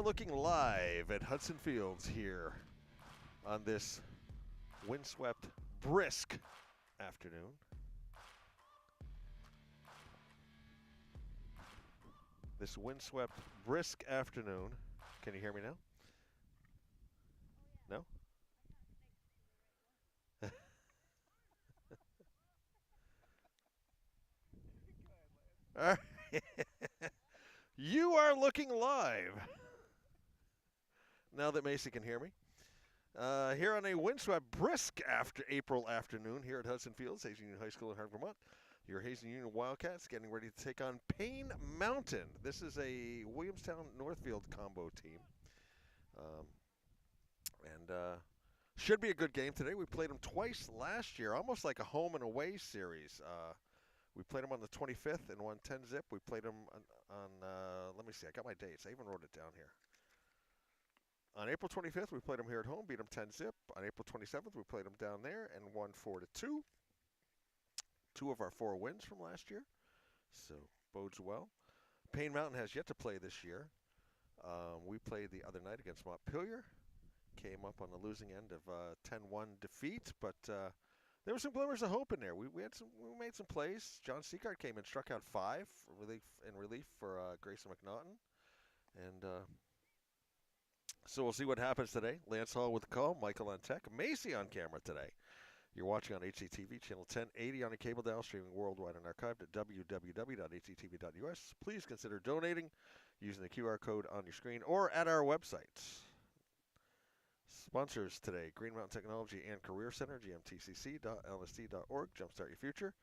looking live at Hudson Fields here on this windswept, brisk afternoon. This windswept, brisk afternoon. Can you hear me now? No? All right. You are looking live. Now that Macy can hear me. Here on a windswept, brisk April afternoon here at Hudson Fields, Hazen Union High School in Hartford, Vermont. Your Hazen Union Wildcats getting ready to take on Paine Mountain. This is a Williamstown-Northfield combo team. Should be a good game today. We played them twice last year, almost like a home and away series. We played them on the 25th and won 10-zip. We played them on let me see, I got my dates. I even wrote it down here. On April 25th, we played them here at home, beat them 10-zip. On April 27th, we played them down there and won 4-2. 2 of our 4 wins from last year, so bodes well. Paine Mountain has yet to play this year. We played the other night against Montpelier. Came up on the losing end of 10-1 defeat, but there were some glimmers of hope in there. We made some plays. John Seacart came and struck out 5 in relief for Grayson McNaughton, and so we'll see what happens today. Lance Hall with the call, Michael on tech, Macy on camera today. You're watching on HCTV, channel 1080 on a cable dial, streaming worldwide and archived at www.hctv.us. Please consider donating using the QR code on your screen or at our website. Sponsors today, Green Mountain Technology and Career Center, gmtcc.lsd.org, Jumpstart Your Future,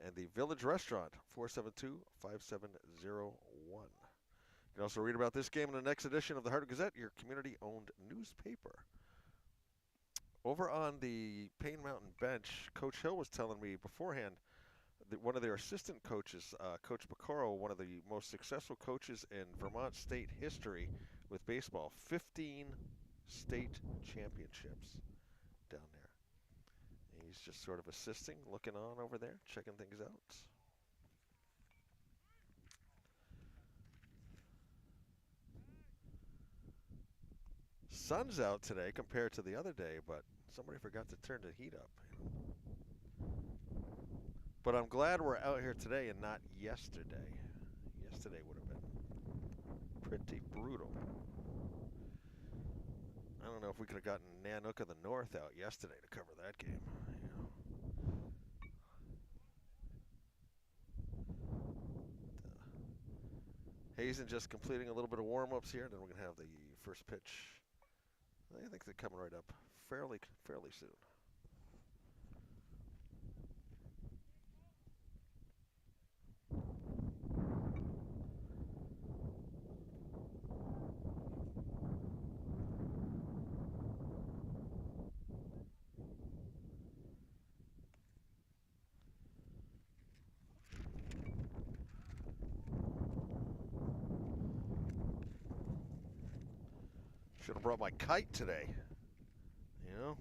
and the Village Restaurant, 472-5701. You can also read about this game in the next edition of the Hartford Gazette, your community-owned newspaper. Over on the Paine Mountain bench, Coach Hill was telling me beforehand that one of their assistant coaches, Coach Picoro, one of the most successful coaches in Vermont state history with baseball, 15 state championships down there. And he's just sort of assisting, looking on over there, checking things out. Sun's out today compared to the other day, but somebody forgot to turn the heat up. But I'm glad we're out here today and not yesterday. Yesterday would have been pretty brutal. I don't know if we could have gotten Nanook of the North out yesterday to cover that game. Hazen just completing a little bit of warm-ups here, and then we're going to have the first pitch. I think they're coming right up fairly soon. Should have brought my kite today. You know?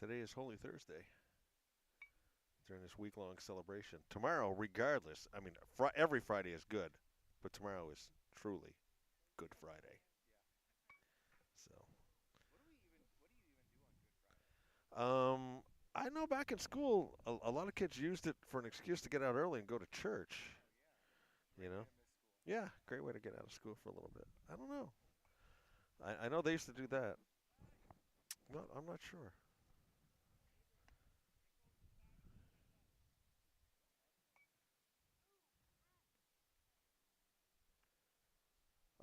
Today is Holy Thursday during this week-long celebration. Tomorrow, regardless, I mean, every Friday is good, but tomorrow is truly Good Friday. So. What do you even do on Good Friday? I know back in school, a lot of kids used it for an excuse to get out early and go to church. Oh, yeah. You know? Way to miss school. Yeah, great way to get out of school for a little bit. I don't know. I know they used to do that. No, I'm not sure.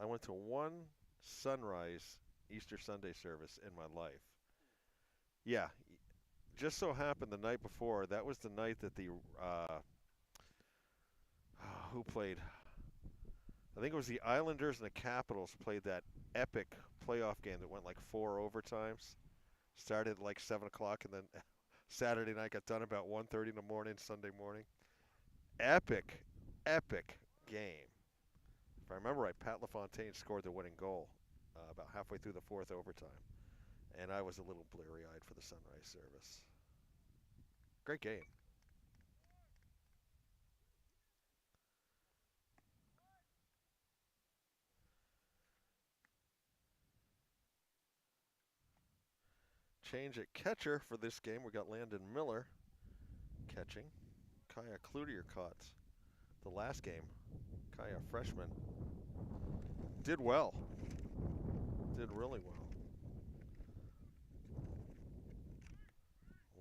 I went to one sunrise Easter Sunday service in my life. Yeah, just so happened the night before, that was the night that the who played? I think it was the Islanders and the Capitals played that epic playoff game that went like four overtimes. Started at like 7 o'clock, and then Saturday night got done about 1:30 in the morning, Sunday morning. Epic, epic game. If I remember right, Pat LaFontaine scored the winning goal about halfway through the fourth overtime, and I was a little bleary-eyed for the sunrise service. Great game. Change at catcher for this game. We got Landon Miller catching. Kaya Cloutier caught the last game. Kaya, freshman, did well. Did really well.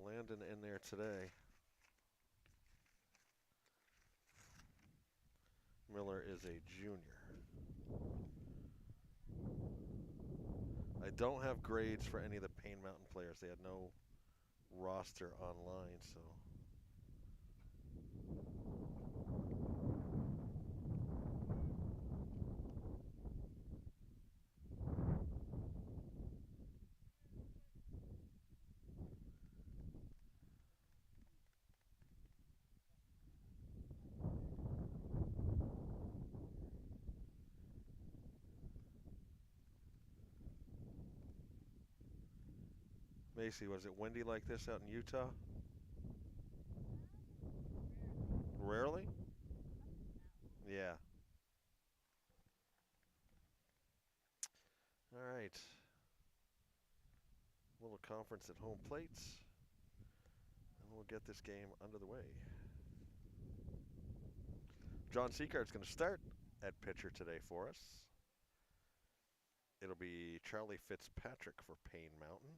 Landon in there today. Miller is a junior. I don't have grades for any of the Paine Mountain players. They had no roster online, so Macy, was it windy like this out in Utah? Rarely? Yeah. All right. Little conference at home plates, and we'll get this game under the way. John Seacard's going to start at pitcher today for us. It'll be Charlie Fitzpatrick for Paine Mountain.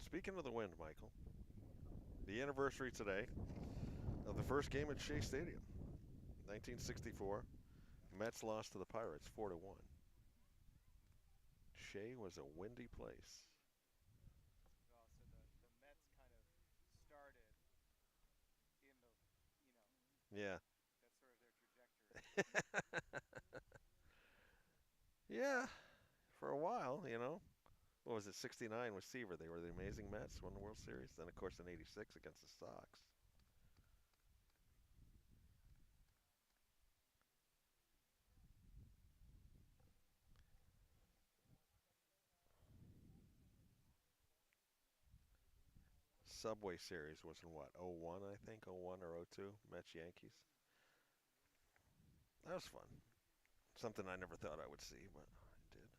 Speaking of the wind, Michael, the anniversary today of the first game at Shea Stadium, 1964. Mets lost to the Pirates 4-1. Shea was a windy place. Well, so the Mets kind of started in the, Yeah. that's sort of their trajectory. Yeah, for a while, you know. What was it, 69 with Seaver? They were the amazing Mets, won the World Series. Then, of course, in 86 against the Sox. Subway Series was in what, '01, I think, '01 or '02, Mets Yankees. That was fun. Something I never thought I would see, but I did.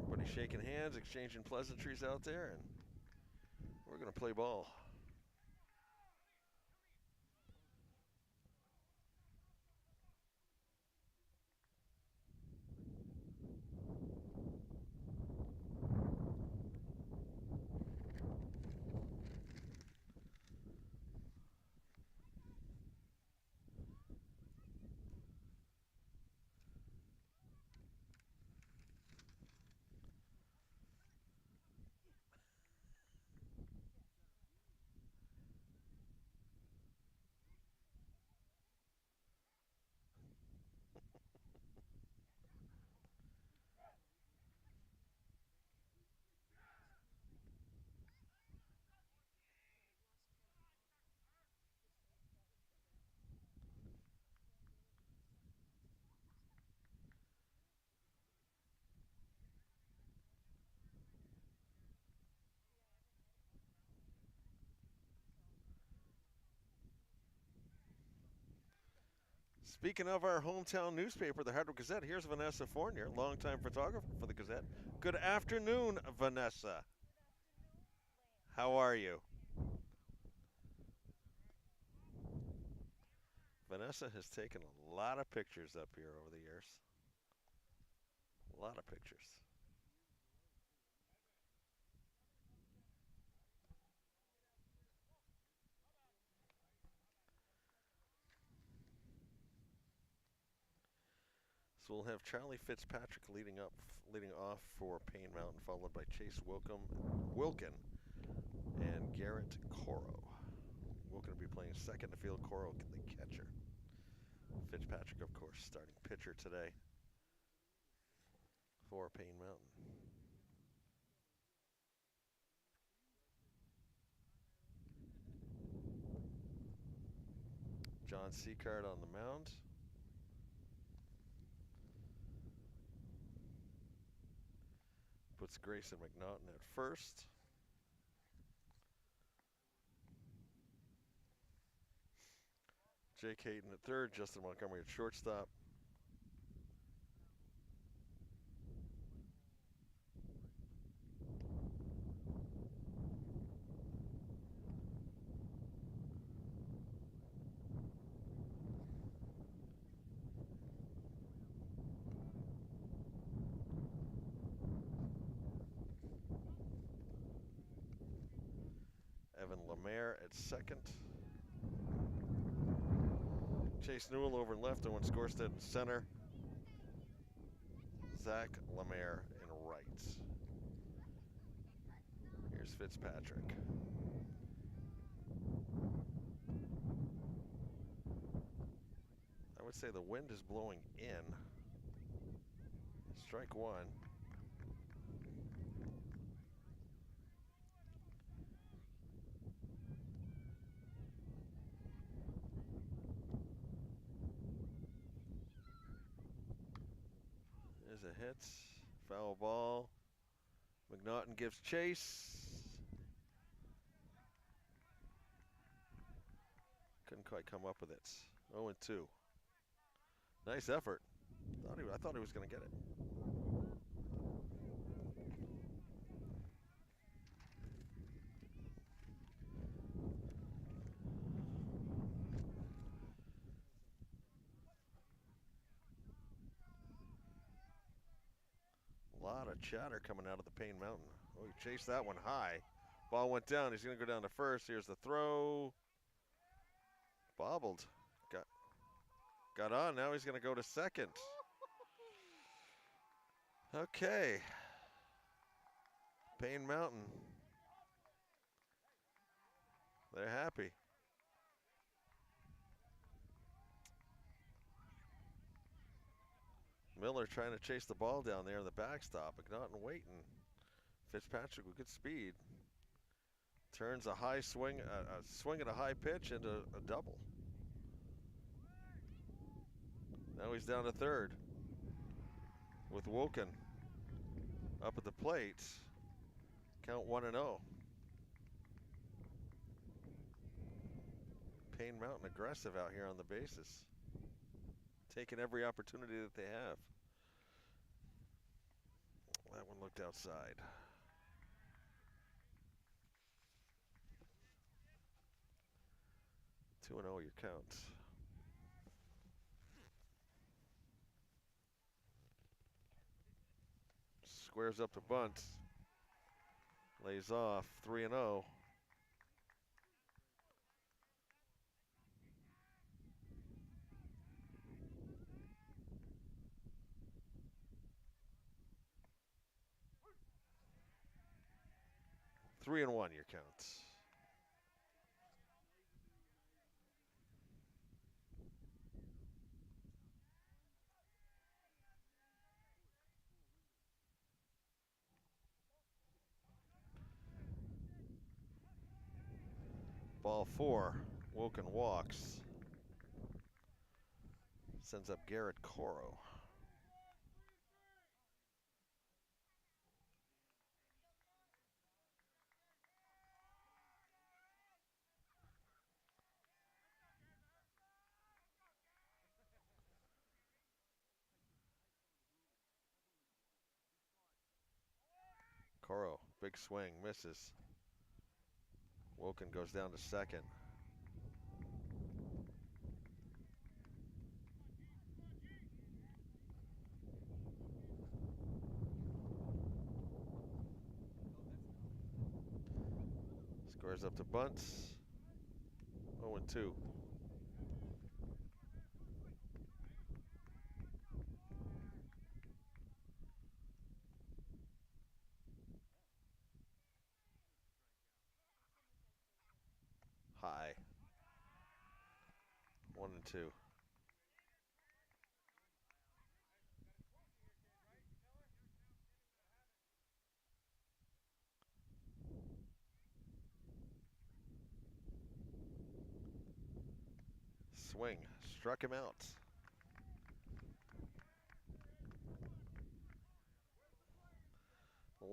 Everybody shaking hands, exchanging pleasantries out there, and we're going to play ball. Speaking of our hometown newspaper, the Hardwick Gazette, here's Vanessa Fournier, longtime photographer for the Gazette. Good afternoon, Vanessa. How are you? Vanessa has taken a lot of pictures up here over the years. A lot of pictures. So we'll have Charlie Fitzpatrick leading off for Paine Mountain, followed by Chase Wilkin, and Garrett Coro. Wilkin will be playing second to field. Coro, the catcher. Fitzpatrick, of course, starting pitcher today for Paine Mountain. John Seacard on the mound. Puts Grayson McNaughton at first. Jake Hayden at third. Justin Montgomery at shortstop. Evan Lemaire at second. Chase Newell over left, Owen Skorstead in center. Zach Lemaire in right. Here's Fitzpatrick. I would say the wind is blowing in. Strike one. There's a hit. Foul ball. McNaughton gives chase. Couldn't quite come up with it. 0-2. Nice effort. I thought he was going to get it. A lot of chatter coming out of the Paine Mountain. Oh, he chased that one high. Ball went down. He's going to go down to first. Here's the throw. Bobbled. Got on. Now he's going to go to second. Okay. Paine Mountain. They're happy. Miller trying to chase the ball down there in the backstop. McNaughton waiting. Fitzpatrick with good speed. Turns a high swing, swing at a high pitch into a double. Now he's down to third with Woken up at the plate. Count 1-0. Paine Mountain aggressive out here on the bases. Taking every opportunity that they have. That one looked outside. 2-0 your count. Squares up to bunt. Lays off. 3-0. Three and one your count. Ball 4. Woken walks. Sends up Garrett Coro. Coro, big swing, misses. Woken goes down to second. Squares up to bunts. 0-2. High. 1-2. Swing. Struck him out.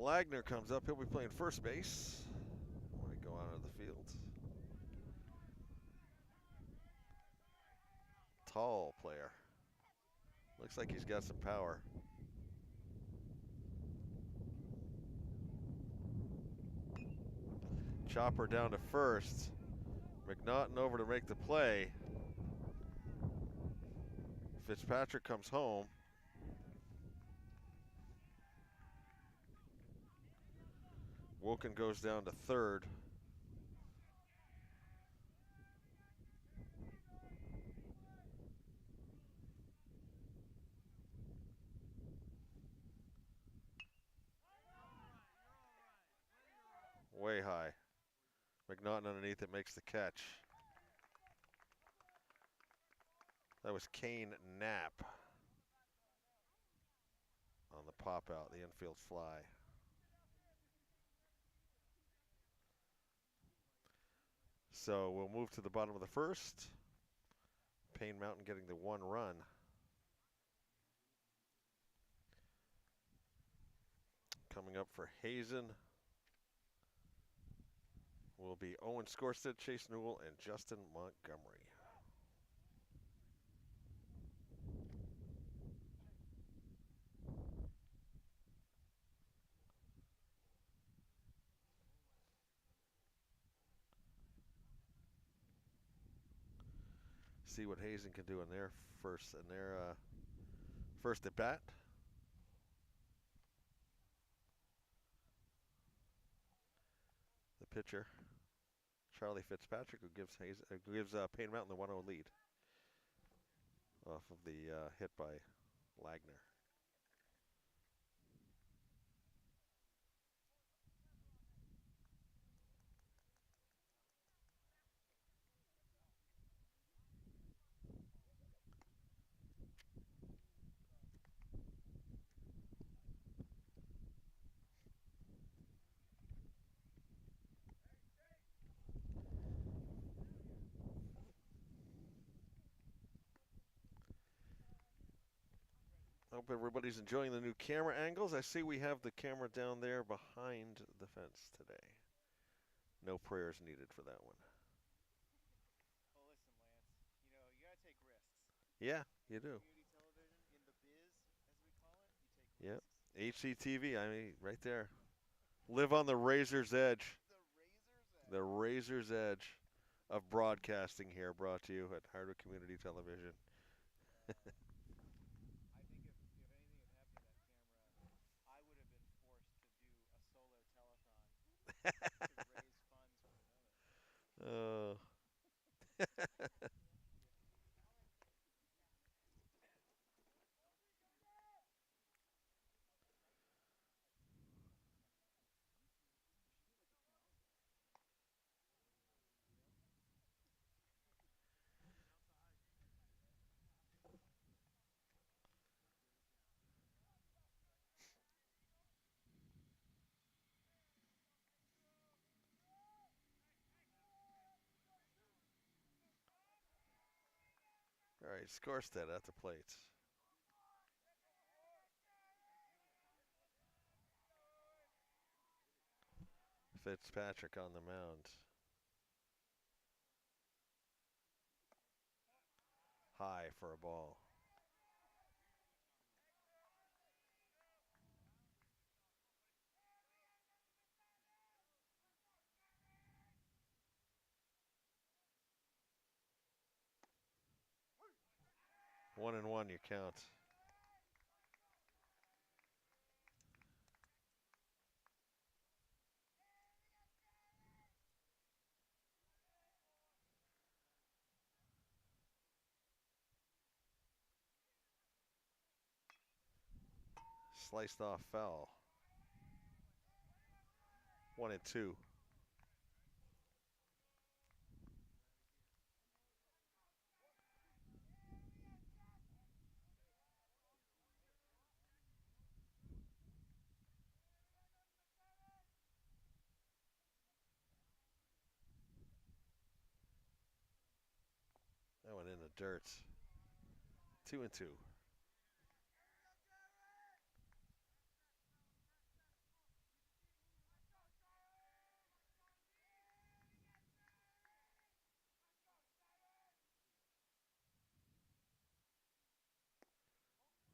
Lagner comes up. He'll be playing first base when we go out of the field. Tall player. Looks like he's got some power. Chopper down to first. McNaughton over to make the play. Fitzpatrick comes home. Woken goes down to third. Way high. McNaughton underneath it makes the catch. That was Kane Knapp on the pop out, the infield fly. So we'll move to the bottom of the first. Paine Mountain getting the 1 run. Coming up for Hazen will be Owen Scorstead, Chase Newell, and Justin Montgomery. See what Hazen can do in their first at bat. The pitcher, Charlie Fitzpatrick, who gives Paine Mountain the 1-0 lead off of the hit by Lagner. Hope everybody's enjoying the new camera angles. I see we have the camera down there behind the fence today. No prayers needed for that one. Well, listen, Lance. You gotta take risks. Yeah, you do. Community television in the biz, as we call it, you take Yep. risks. HCTV, I mean, right there. Live on the razor's edge. The razor's edge. The razor's edge of broadcasting here, brought to you at Hardwick Community Television. I think if anything had happened to that camera, I would have been forced to do a solo telethon to raise funds for another. Oh. All right, Scorsted at the plate. Fitzpatrick on the mound. High for a ball. One and one, you count. Sliced off foul. 1-2. That went in the dirt. 2-2.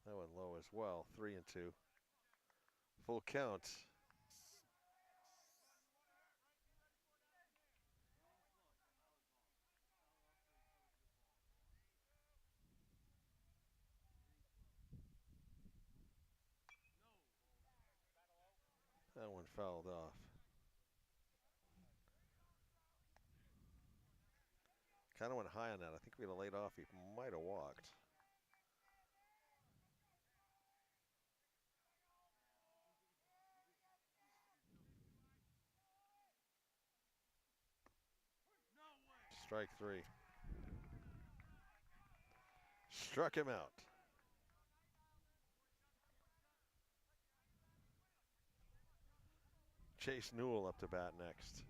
That went low as well. 3-2. Full count. That one fouled off. Kind of went high on that. I think if he'd have laid off, he might have walked. Strike three. Struck him out. Chase Newell up to bat next.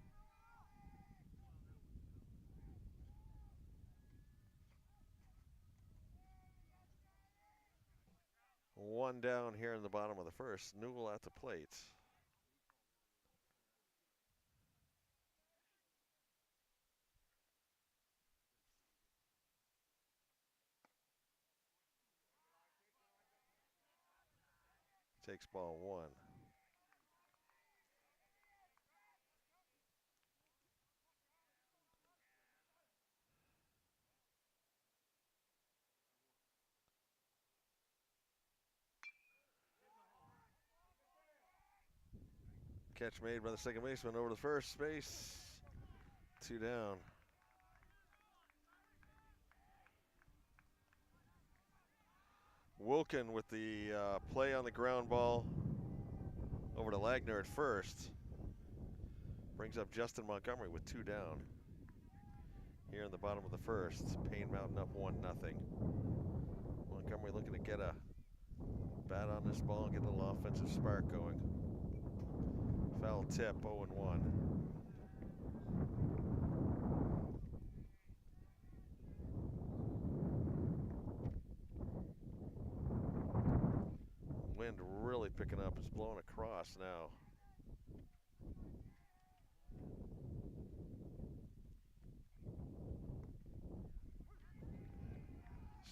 One down here in the bottom of the first. Newell at the plate. Takes ball one. Catch made by the second baseman over the first base. Two down. Wilkin with the play on the ground ball over to Lagner at first. Brings up Justin Montgomery with two down. Here in the bottom of the first. Paine Mountain up 1-0. Montgomery looking to get a bat on this ball and get a little offensive spark going. Foul tip, 0-1. is blowing across now.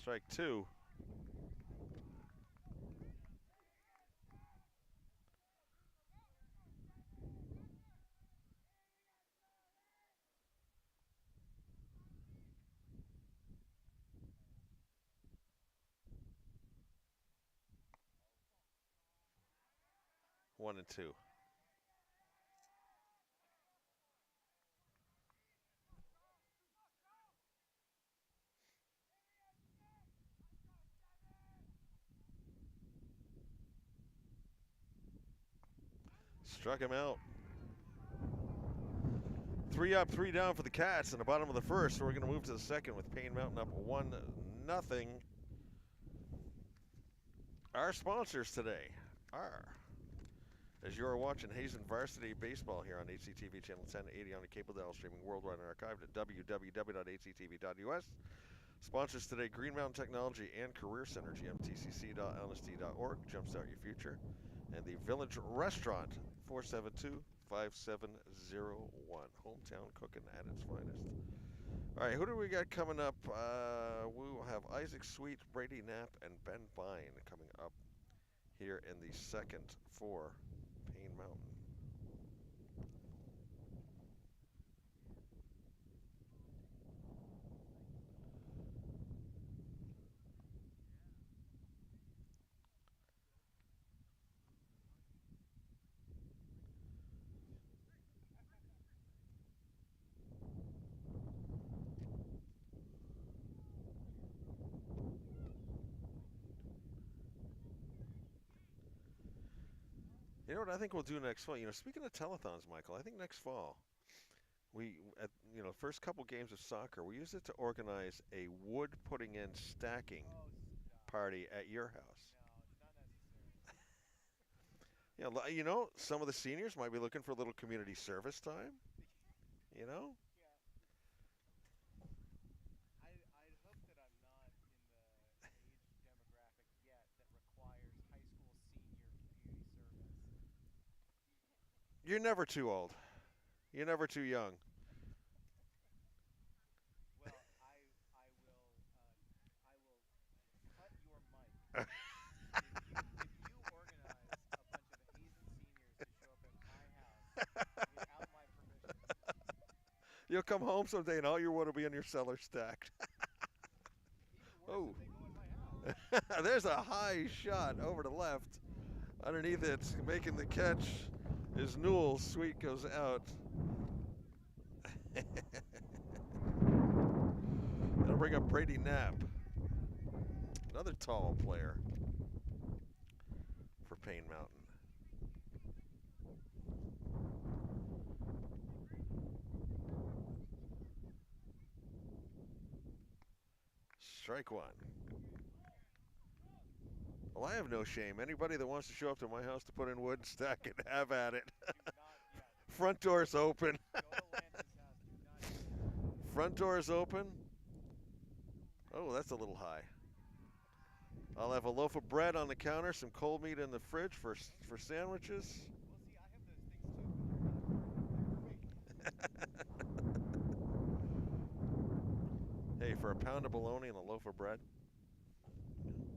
Strike two. One and two. Struck him out. 3 up, 3 down for the Cats in the bottom of the first. So we're going to move to the second with Paine Mountain up 1-0. Our sponsors today are, as you are watching Hazen Varsity Baseball here on HCTV Channel 1080 on the cable dial, streaming worldwide and archived at www.hctv.us. Sponsors today, Green Mountain Technology and Career Center, gmtcc.lsd.org, Jumpstart Your Future, and the Village Restaurant, 472-5701, hometown cooking at its finest. All right, who do we got coming up? We will have Isaac Sweet, Brady Knapp, and Ben Vine coming up here in the second for Paine Mountain. You know what I think we'll do next fall? You know, speaking of telethons, Michael, I think next fall at first couple games of soccer, we use it to organize a wood putting in stacking party at your house. No, it's not necessary. Yeah, you know, some of the seniors might be looking for a little community service time. You know, Yeah. I'd hope that I'm not in the age demographic yet that requires high school senior community service. you're never too old. You're never too young. Well, I will cut your mic if you organize a bunch of Hazen seniors to show up at my house without my permission. You'll come home someday and all your wood will be in your cellar stacked. Even worse Oh, if they go in my house. there's a high shot over to left. Underneath it, making the catch is Newell. Sweet goes out. That'll bring up Brady Knapp, another tall player for Paine Mountain. Strike one. Well, I have no shame. Anybody that wants to show up to my house to put in wood and stack it, have at it. Do not yet. Front door's open. Go to Lance's house. Do not yet. Front door's open. Oh, that's a little high. I'll have a loaf of bread on the counter, some cold meat in the fridge for sandwiches. Well, see, I have those things too, but they're for me. Hey, for a pound of bologna and a loaf of bread. We are in a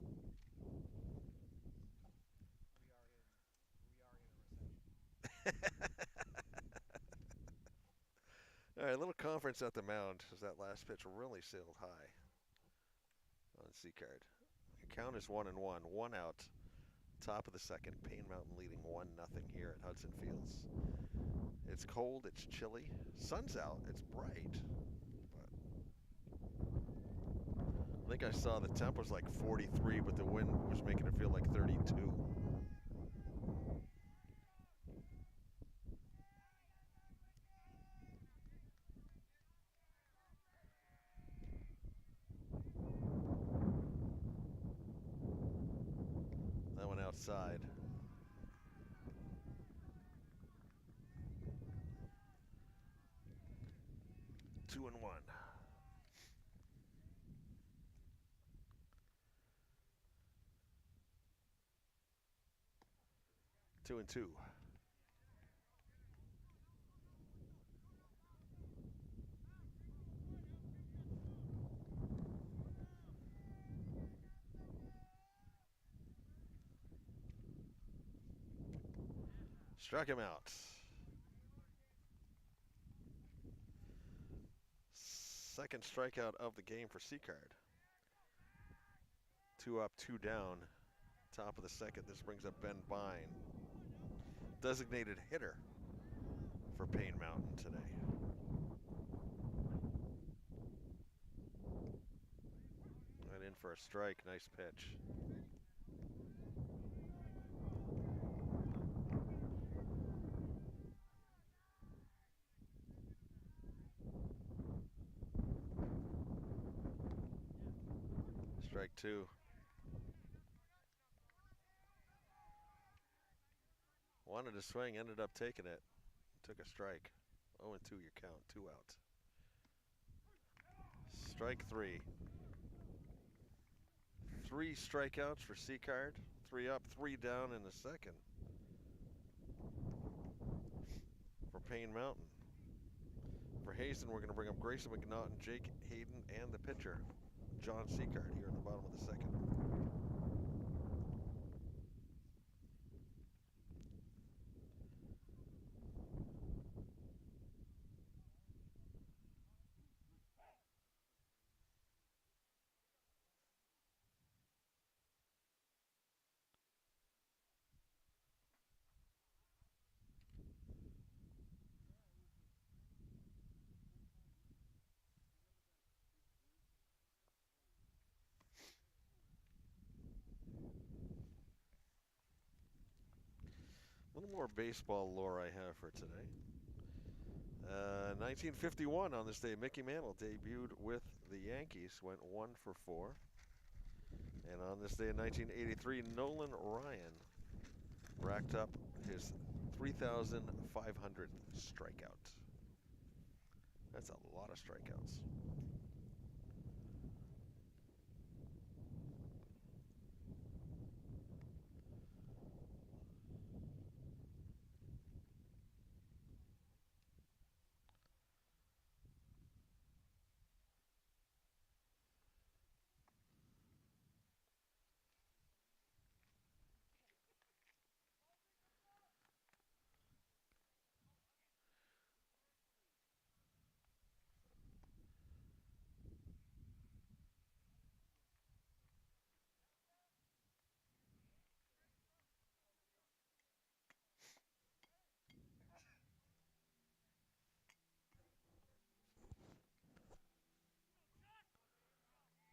recession. All right, a little conference at the mound as that last pitch really sailed high on C-card. The count is 1-1, 1 out. Top of the second, Paine Mountain leading 1-0 here at Hudson Fields. It's cold, it's chilly. Sun's out, it's bright. But I think I saw the temp was like 43, but the wind was making it feel like 32. That one outside. Two and one. 2-2. Struck him out. Second strikeout of the game for Seacard. 2 up, 2 down. Top of the second. This brings up Ben Bine, designated hitter for Paine Mountain today. And in for a strike. Nice pitch. Strike 2. Wanted to swing, ended up taking it. Took a strike. 0-2 your count, 2 out. Strike 3. 3 strikeouts for Seacard. 3 up, 3 down in the second for Paine Mountain. For Hazen, we're going to bring up Grayson McNaughton, Jake Hayden, and the pitcher, John Seacard, here in the bottom of the second. A little more baseball lore I have for today. 1951, on this day, Mickey Mantle debuted with the Yankees, went 1 for 4. And on this day in 1983, Nolan Ryan racked up his 3,500th strikeout. That's a lot of strikeouts.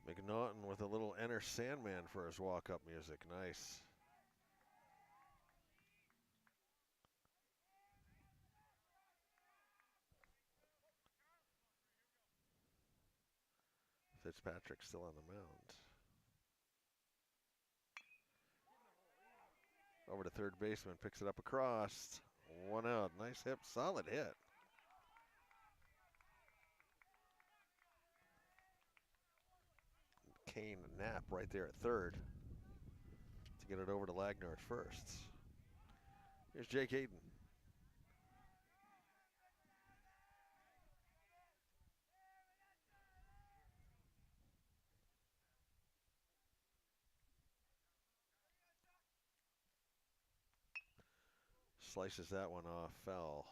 McNaughton with a little Enter Sandman for his walk-up music. Nice. Fitzpatrick still on the mound. Over to third baseman, picks it up across. 1 out. Nice hit, solid hit. Kane Knapp right there at third to get it over to Lagner at first. Here's Jake Hayden. Slices that one off, foul.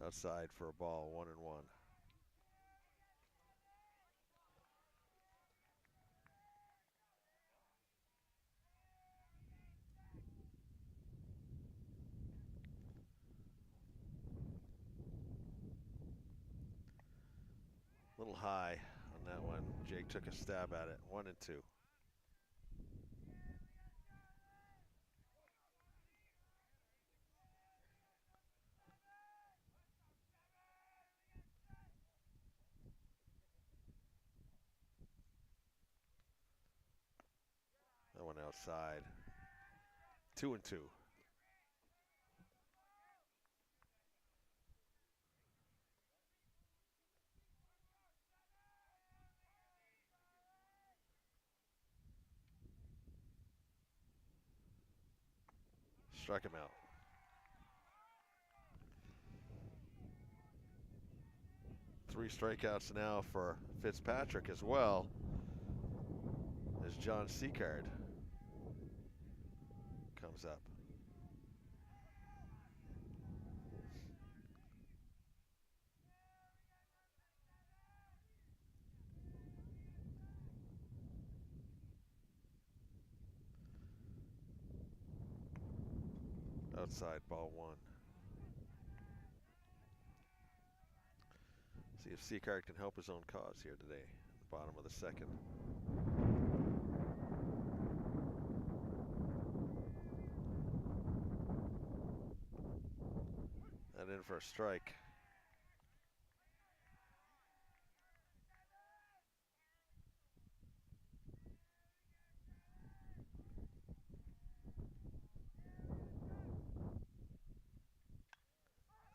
Outside for a ball, 1-1. A little high on that one. Jake took a stab at it. 1-2. outside. 2-2. Struck him out. Three strikeouts now for Fitzpatrick as well as John Seacard comes up. Outside, ball one. See if Seacard can help his own cause here today. Bottom of the second. And in for a strike.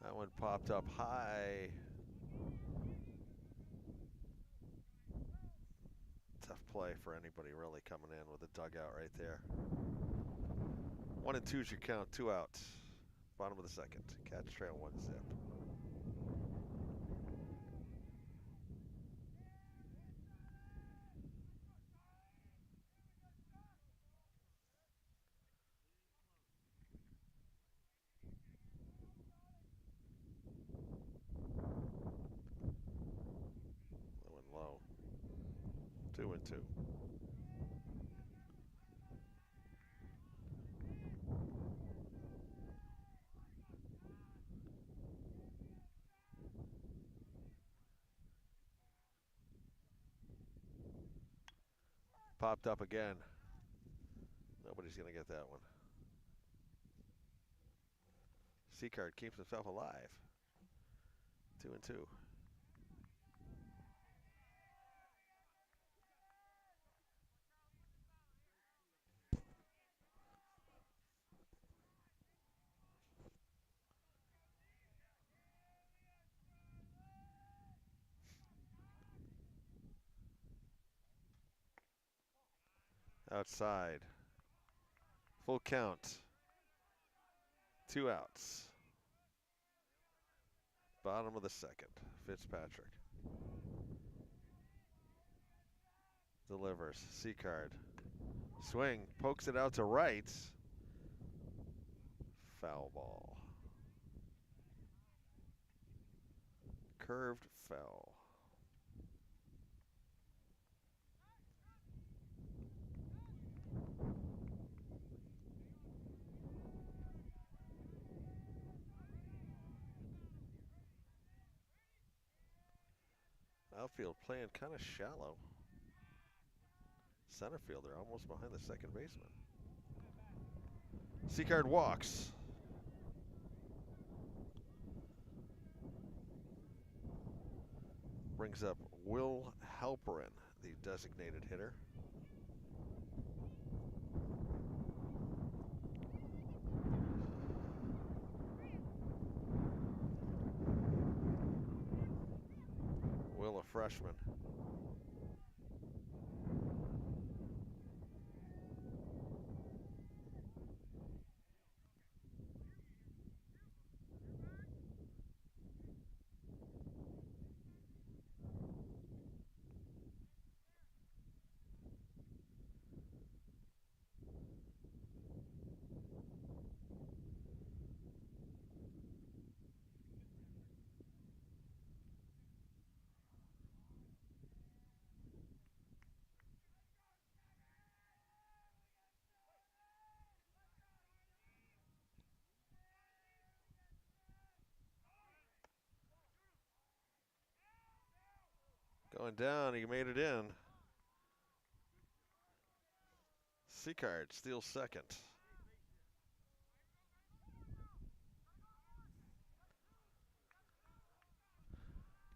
That one popped up high. Tough play for anybody really coming in with a dugout right there. 1-2 is your count, 2 outs. Bottom of the second. Cats trail 1-zip. That went low. 2-2. Popped up again. Nobody's going to get that one. Seacard keeps himself alive. 2-2. Outside. Full count. 2 outs. Bottom of the second. Fitzpatrick. Delivers. Seacard. Swing. Pokes it out to right. Foul ball. Curved foul. Outfield playing kind of shallow. Center fielder almost behind the second baseman. Seacard walks. Brings up Will Halperin, the designated hitter. Will, a freshman. Going down, he made it in. Seacard steals second.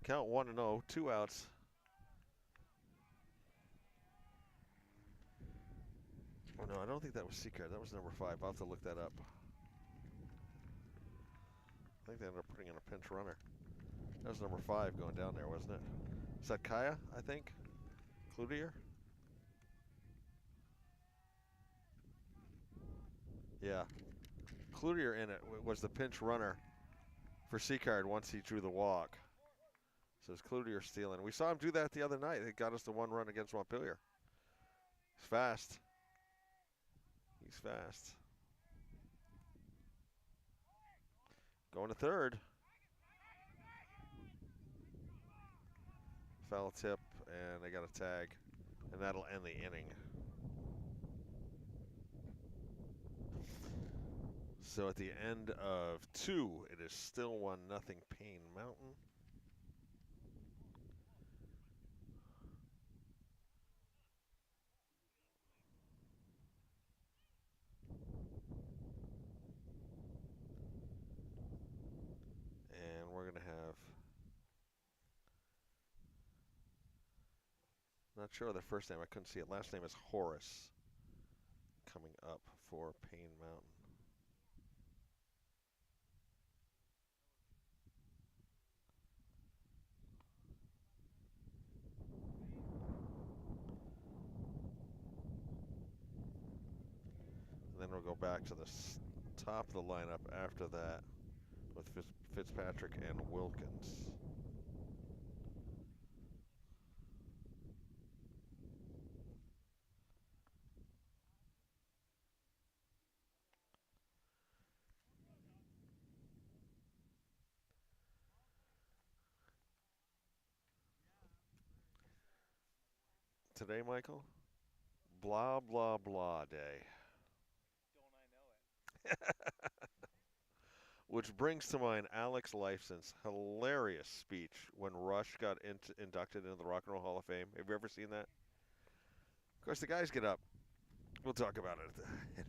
Count 1-0, 2 outs. Oh no, I don't think that was C card. That was number 5. I'll have to look that up. I think they ended up putting in a pinch runner. That was number 5 going down there, wasn't it? Is that Kaya, I think? Cloutier? Yeah. Cloutier in it was the pinch runner for C card once he drew the walk. So it's Cloutier stealing. We saw him do that the other night. It got us the 1 run against Montpelier. He's fast. He's fast. Going to third. Foul tip, and they got a tag. And that'll end the inning. So at the end of 2, it is still 1-0 Paine Mountain. And we're going to have, not sure of the first name, I couldn't see it. Last name is Horace coming up for Paine Mountain. And then we'll go back to the top of the lineup after that with Fitzpatrick and Wilkins. Today, Michael, blah, blah, blah day. Don't I know it? Which brings to mind Alex Lifeson's hilarious speech when Rush got inducted into the Rock and Roll Hall of Fame. Have you ever seen that? Of course, the guys get up. We'll talk about it.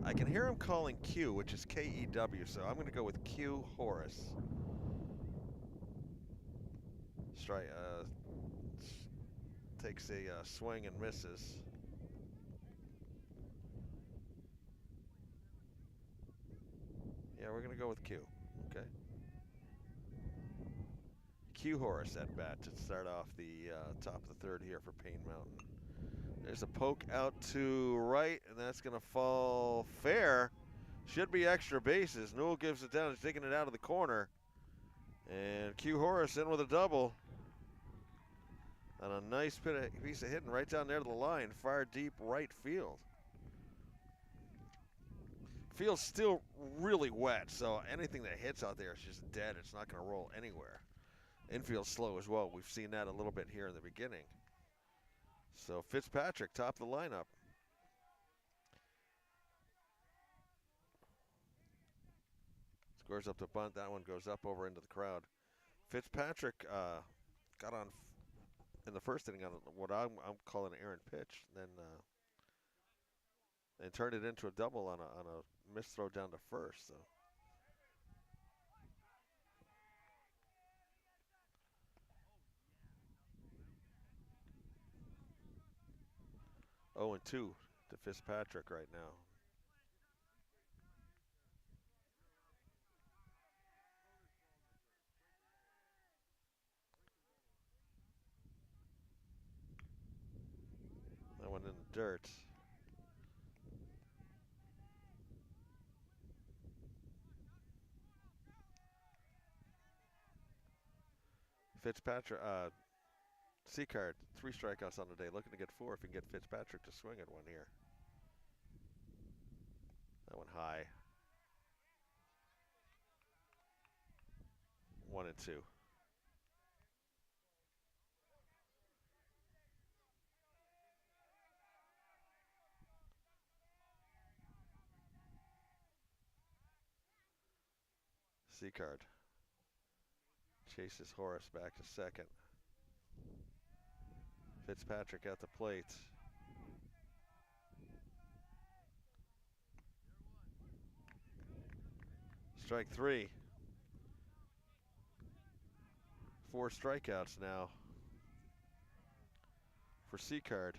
I can hear him calling Q, which is K-E-W, so I'm going to go with Q Horace. Strike, takes a swing and misses. Yeah, we're going to go with Q. Okay. Q Horace at bat to start off the top of the third here for Paine Mountain. There's a poke out to right, and that's going to fall fair. Should be extra bases. Newell gives it down. He's digging it out of the corner. And Q Horace in with a double. And a nice piece of hitting right down there to the line. Far deep right field. Field's still really wet, so anything that hits out there is just dead. It's not going to roll anywhere. Infield's slow as well. We've seen that a little bit here in the beginning. So Fitzpatrick, top of the lineup. Scores up to bunt. That one goes up over into the crowd. Fitzpatrick got on in the first inning on what I'm calling an errant pitch, then and turned it into a double on a missed throw down to first. So. Oh, and 2 to Fitzpatrick right now. That one in the dirt. Fitzpatrick, C-card, 3 strikeouts on the day. Looking to get 4 if he can get Fitzpatrick to swing at one here. That one high. 1 and 2. C-card. Chases Horace back to second. Fitzpatrick at the plate. Strike three. 4 strikeouts now for Seacard.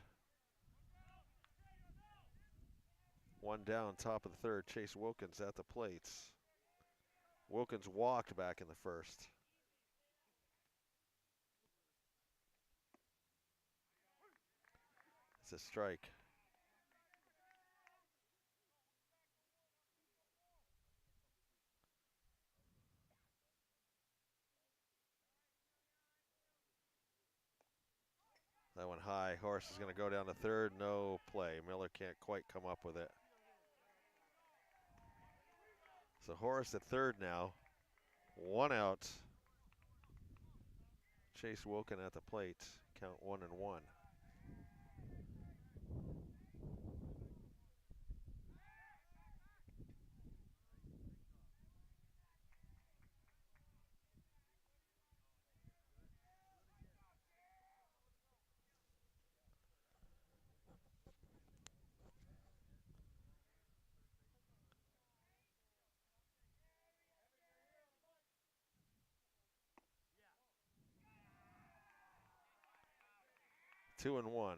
1 down, top of the third. Chase Wilkins at the plates. Wilkins walked back in the first. It's a strike. That one high. Horace is going to go down to third. No play. Miller can't quite come up with it. So Horace at third now. 1 out. Chase Wilkin at the plate. Count 1-1. Two and one.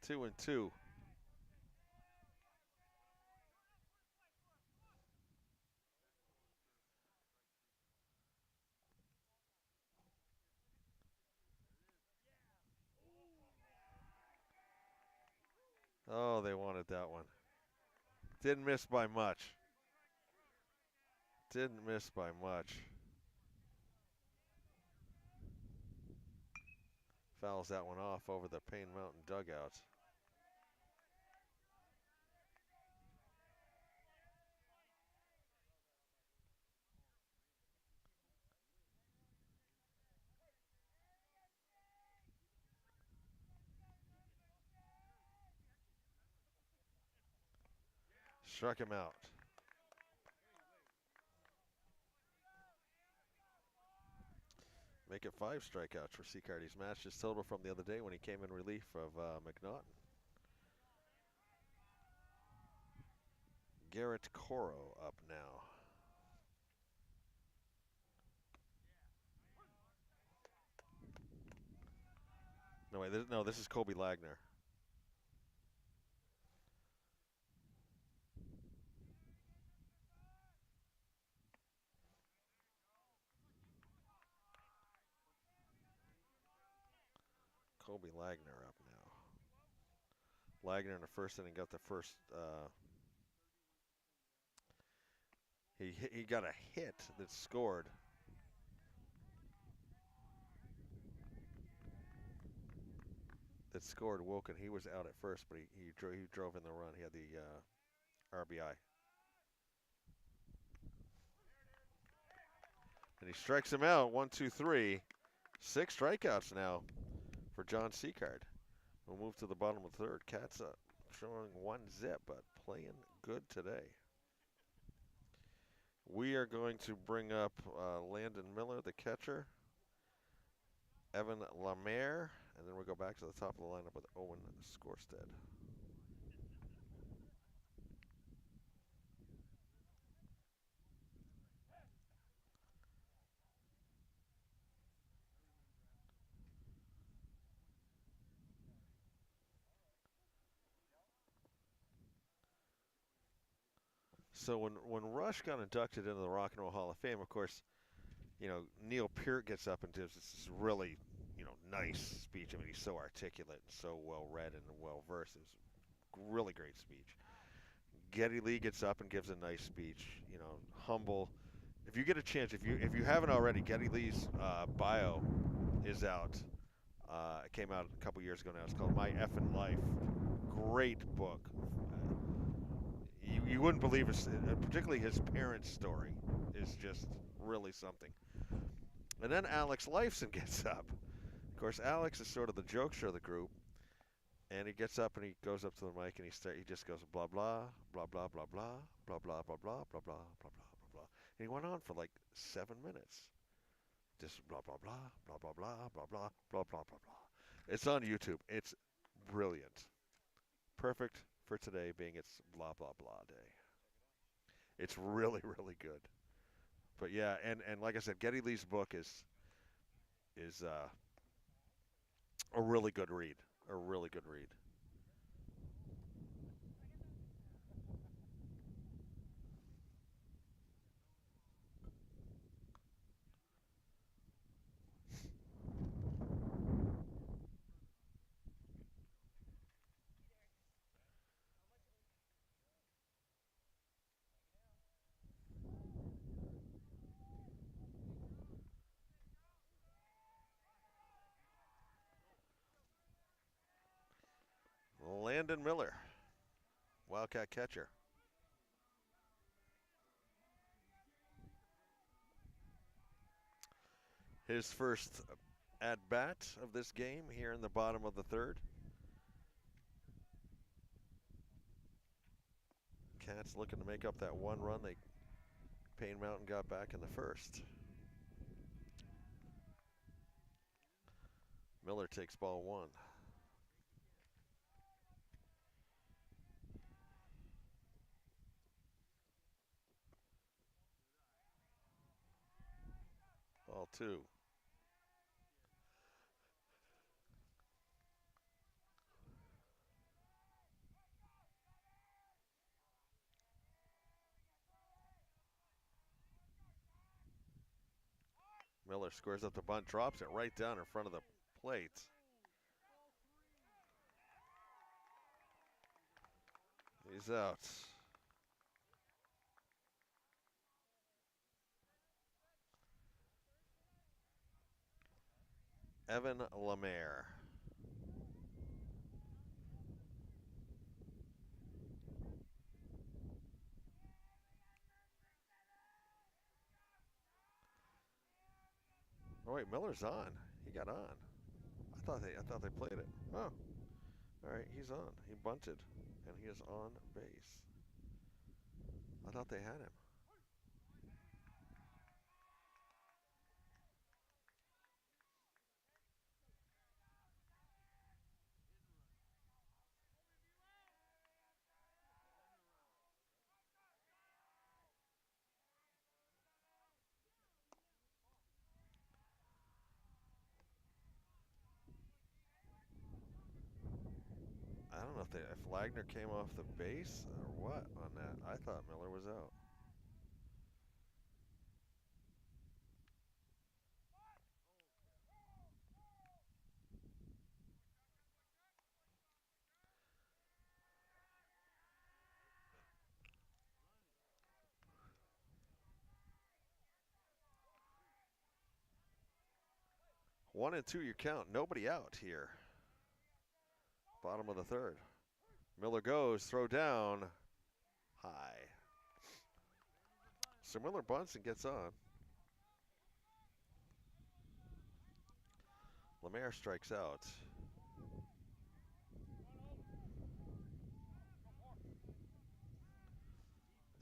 Two and two. Oh, they wanted that one. Didn't miss by much. Didn't miss by much. Fouls that one off over the Paine Mountain dugout. Struck him out. Make it 5 strikeouts for Seacard. He's matched his total from the other day when he came in relief of McNaughton. Garrett Coro up now. No, wait, this is Kobe Lagner. Kobe Lagner up now. Lagner in the first inning got the first. He got a hit that scored. That scored Wilkin. He was out at first, but he drove in the run. He had the RBI. And he strikes him out. 1, 2, 3. 6 strikeouts now for John Seacard. We'll move to the bottom of the third. Cats showing 1 zip, but playing good today. We are going to bring up Landon Miller, the catcher, Evan Lamare, and then we'll go back to the top of the lineup with Owen Skorstead. So when Rush got inducted into the Rock and Roll Hall of Fame, of course, you know, Neil Peart gets up and gives this really, you know, nice speech. I mean, he's so articulate and so well read and well versed. It was a really great speech. Geddy Lee gets up and gives a nice speech. You know, humble. If you get a chance, if you haven't already, Geddy Lee's bio is out. It came out a couple years ago now. It's called My Effin' Life. Great book. You wouldn't believe it, particularly his parents' story is just really something. And then Alex Lifeson gets up. Of course, Alex is sort of the jokester of the group, and he gets up and he goes up to the mic and he just goes blah blah blah blah blah blah blah blah blah blah blah blah blah blah blah blah, and he went on for like 7 minutes. This blah blah blah blah blah blah blah blah blah blah blah blah. It's on YouTube. It's brilliant. Perfect for today being its blah blah blah day. It's really really good. But yeah, and like I said, Geddy Lee's book is a really good read. A really good read. Landon Miller, Wildcat catcher. His first at bat of this game here in the bottom of the third. Cats looking to make up that one run they Paine Mountain got back in the first. Miller takes ball one. Ball two. Miller squares up the bunt, drops it right down in front of the plate. He's out. Evan Lemare. Oh wait, Miller's on. He got on. I thought they played it. Oh. All right, he's on. He bunted and he is on base. I thought they had him. I don't know if Wagner came off the base or what on that. I thought Miller was out. One and two, your count. Nobody out here. Bottom of the third. Miller goes, throw down, high. So Miller bunts and gets on. Lemare strikes out.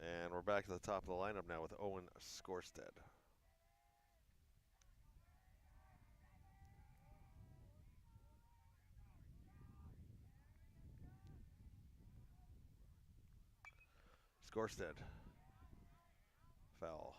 And we're back to the top of the lineup now with Owen Skorstead. Skorstead. Foul.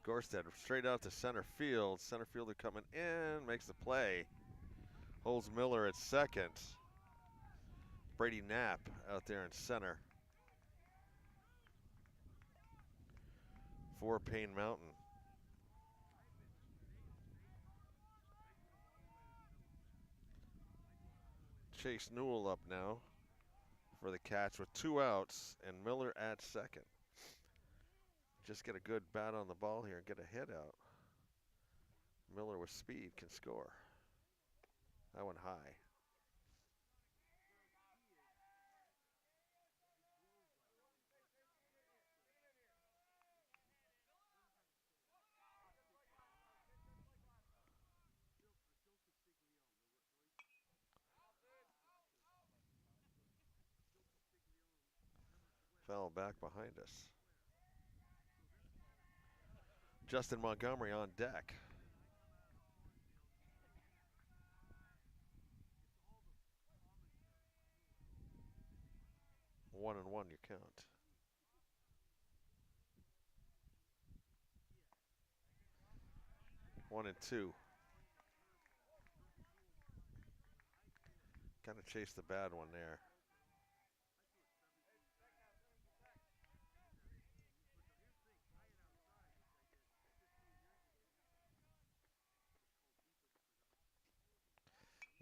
Skorstead straight out to center field. Center fielder coming in, makes the play. Holds Miller at second. Brady Knapp out there in center for Paine Mountain. Chase Newell up now for the Cats with 2 outs and Miller at second. Just get a good bat on the ball here and get a hit out. Miller with speed can score. That one high. Foul back behind us. Justin Montgomery on deck. One and one, you count. One and two. Kind of chased the bad one there.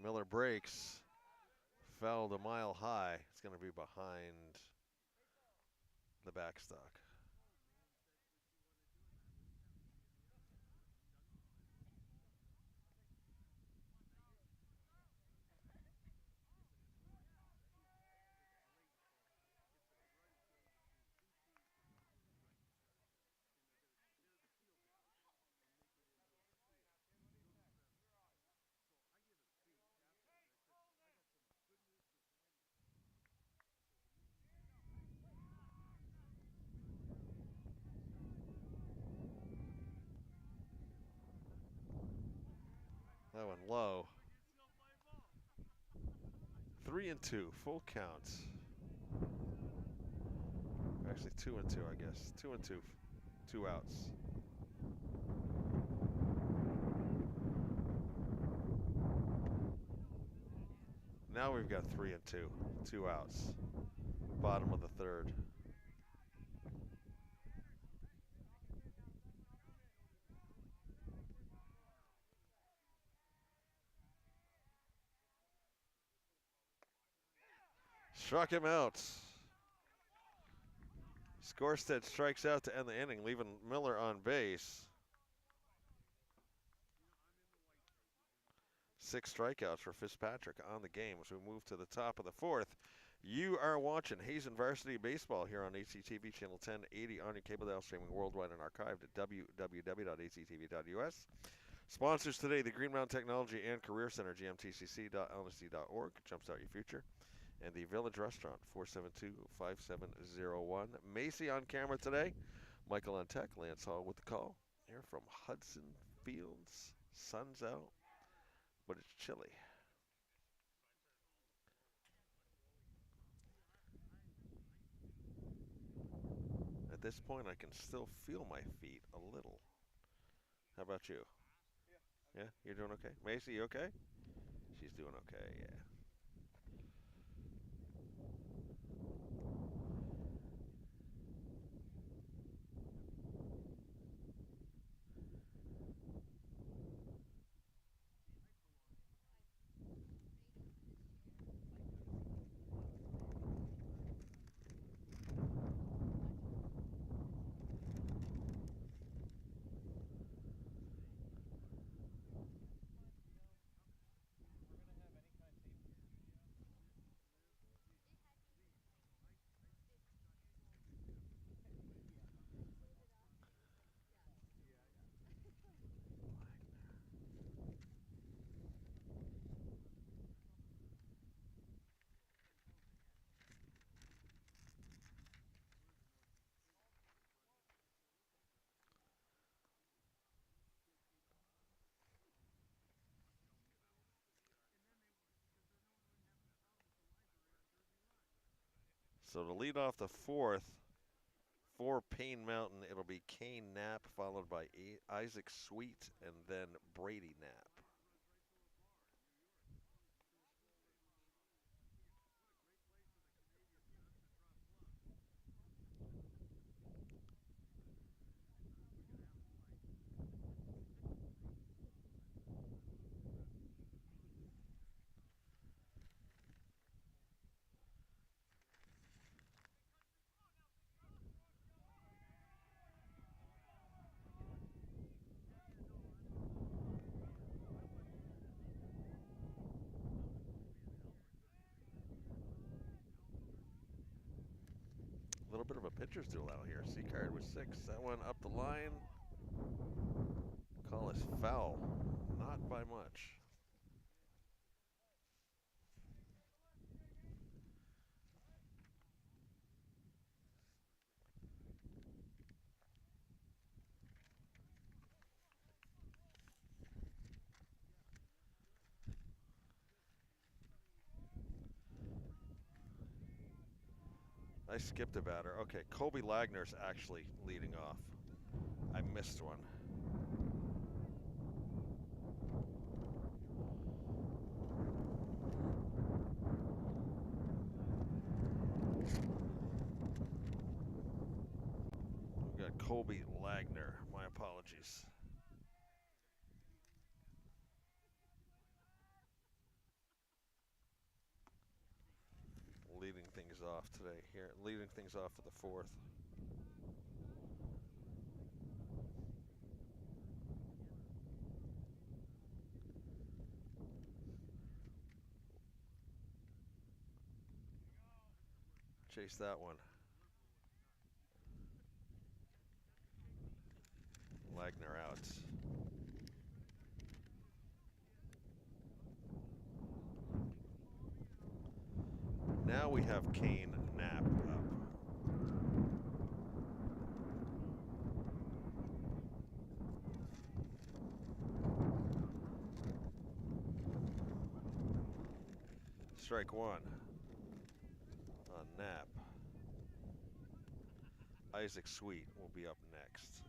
Miller breaks. Fouled a mile high. It's going to be behind the backstock. That one low. 3 and 2, full counts. Actually 2 and 2, I guess. 2 and 2, 2 outs. Now we've got 3 and 2, 2 outs. Bottom of the third. Struck him out. Skorstedt strikes out to end the inning, leaving Miller on base. 6 strikeouts for Fitzpatrick on the game as we move to the top of the fourth. You are watching Hazen Varsity Baseball here on HCTV Channel 1080 on your cable dial, streaming worldwide and archived at www.hctv.us. Sponsors today, the Green Mountain Technology and Career Center, gmtcc.lsd.org, Jumpstart Your Future, and the Village Restaurant, 472-5701. Macy on camera today, Michael on tech, Lance Hall with the call. Here from Hudson Fields, sun's out, but it's chilly. At this point, I can still feel my feet a little. How about you? Yeah, you're doing okay? Macy, you okay? She's doing okay, yeah. So to lead off the fourth, for Paine Mountain, it'll be Kane Knapp, followed by Isaac Sweet, and then Brady Knapp. A little bit of a pitcher's duel out here. Seacard with 6. That one up the line. Call is foul. Not by much. I skipped a batter. Okay, Colby Lagner's actually leading off. I missed one. We've got Colby Lagner. My apologies. Leading things off today here. Leading things off for the fourth. Chase that one. Lagner out. Now we have Kane Knapp up. Strike one on Knapp. Isaac Sweet will be up next.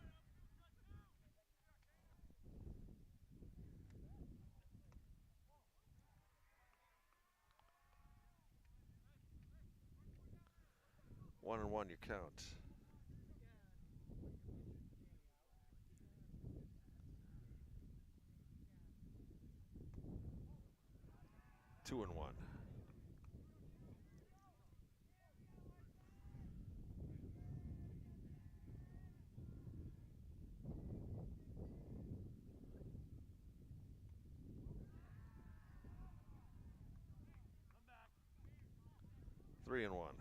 One and one, you count. Two and one. Three and one.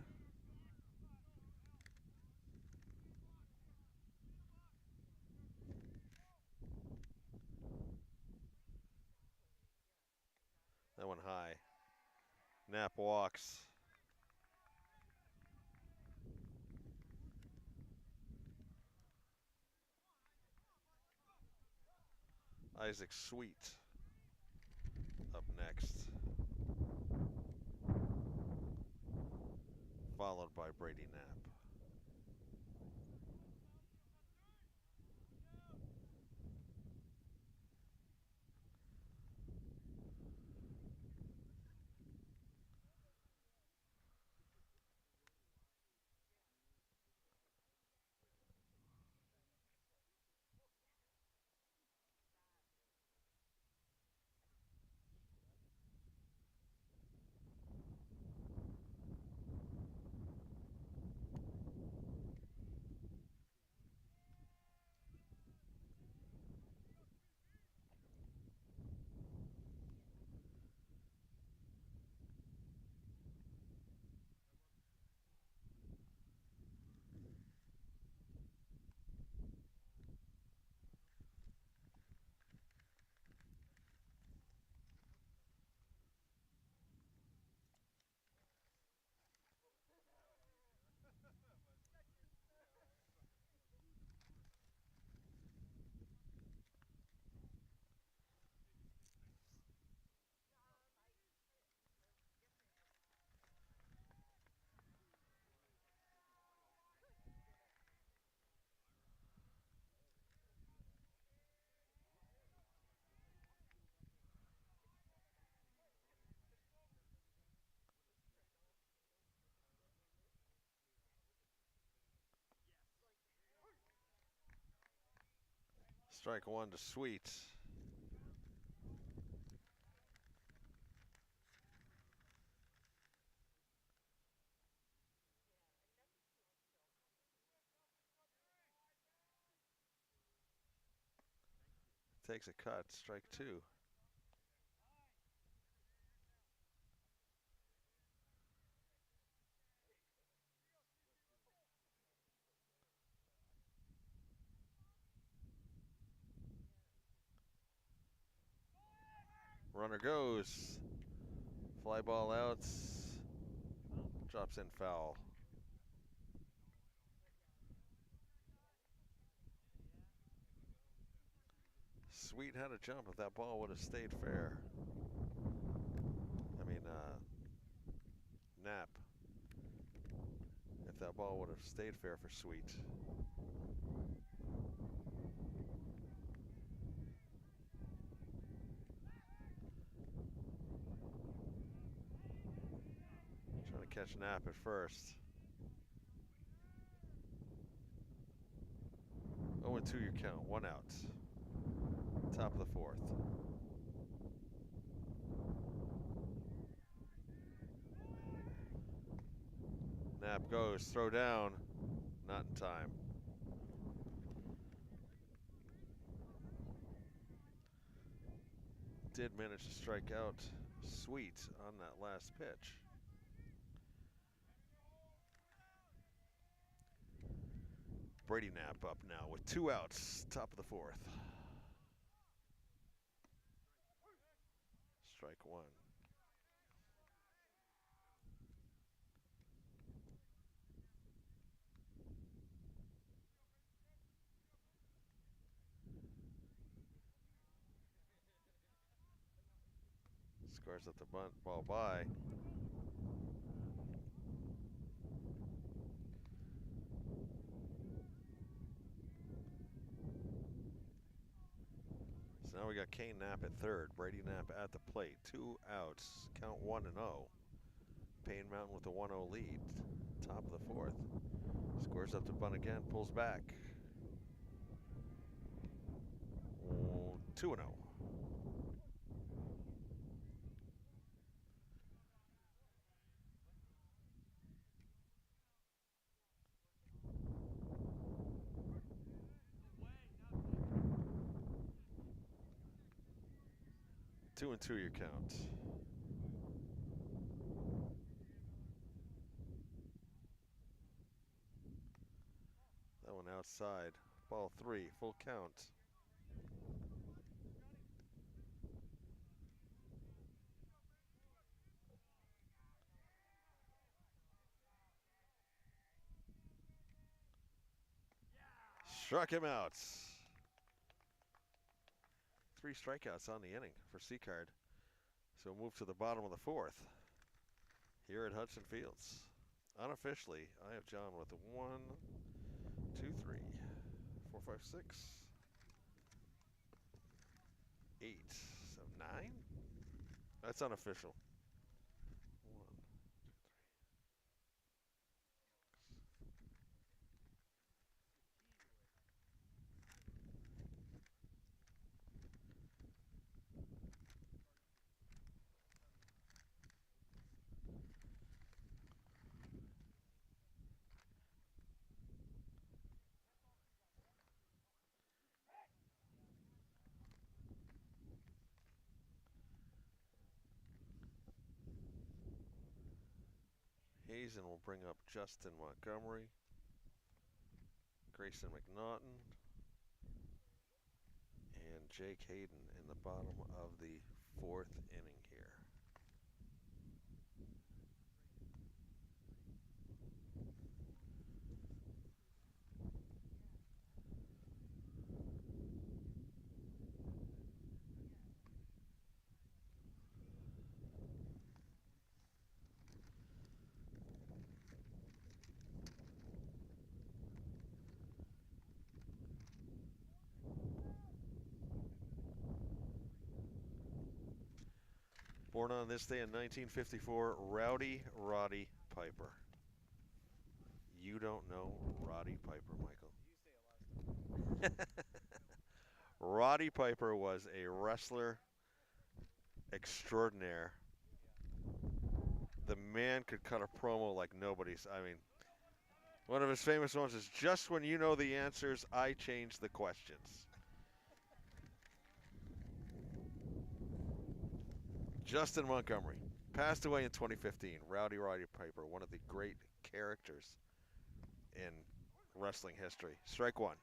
That one high. Knapp walks. Isaac Sweet up next. Followed by Brady Knapp. Strike one to Sweet. Takes a cut. Strike two. Runner goes. Fly ball out. Drops in foul. Sweet had a jump if that ball would have stayed fair. I mean, Knapp. If if that ball would have stayed fair for Sweet. Trying to catch Knapp at first. 0-2 your count, 1 out. Top of the 4th. Knapp goes, throw down, not in time. Did manage to strike out Sweet on that last pitch. Brady Knapp up now with 2 outs, top of the 4th. Strike 1. Scores up the bunt, ball by. So now we got Kane Knapp at third, Brady Knapp at the plate. 2 outs, count 1-0. Paine Mountain with a 1-0 lead, top of the 4th. Scores up the bunt again, pulls back. 2-0. Two and 2 your count. That one outside. Ball 3, full count. Struck him out. 3 strikeouts on the inning for Seacard. So we'll move to the bottom of the 4th here at Hudson Fields. Unofficially, I have John with a 1, 2, 3, 4, 5, 6, 8, 7, 9. That's unofficial. 1, 2, 3. Hazen will bring up Justin Montgomery, Grayson McNaughton, and Jake Hayden in the bottom of the 4th inning here. Born on this day in 1954, Rowdy Roddy Piper. You don't know Roddy Piper, Michael. Roddy Piper was a wrestler extraordinaire. The man could cut a promo like nobody's. I mean, one of his famous ones is, "Just when you know the answers, I change the questions." Justin Montgomery passed away in 2015. Rowdy Roddy Piper, one of the great characters in wrestling history. Strike 1.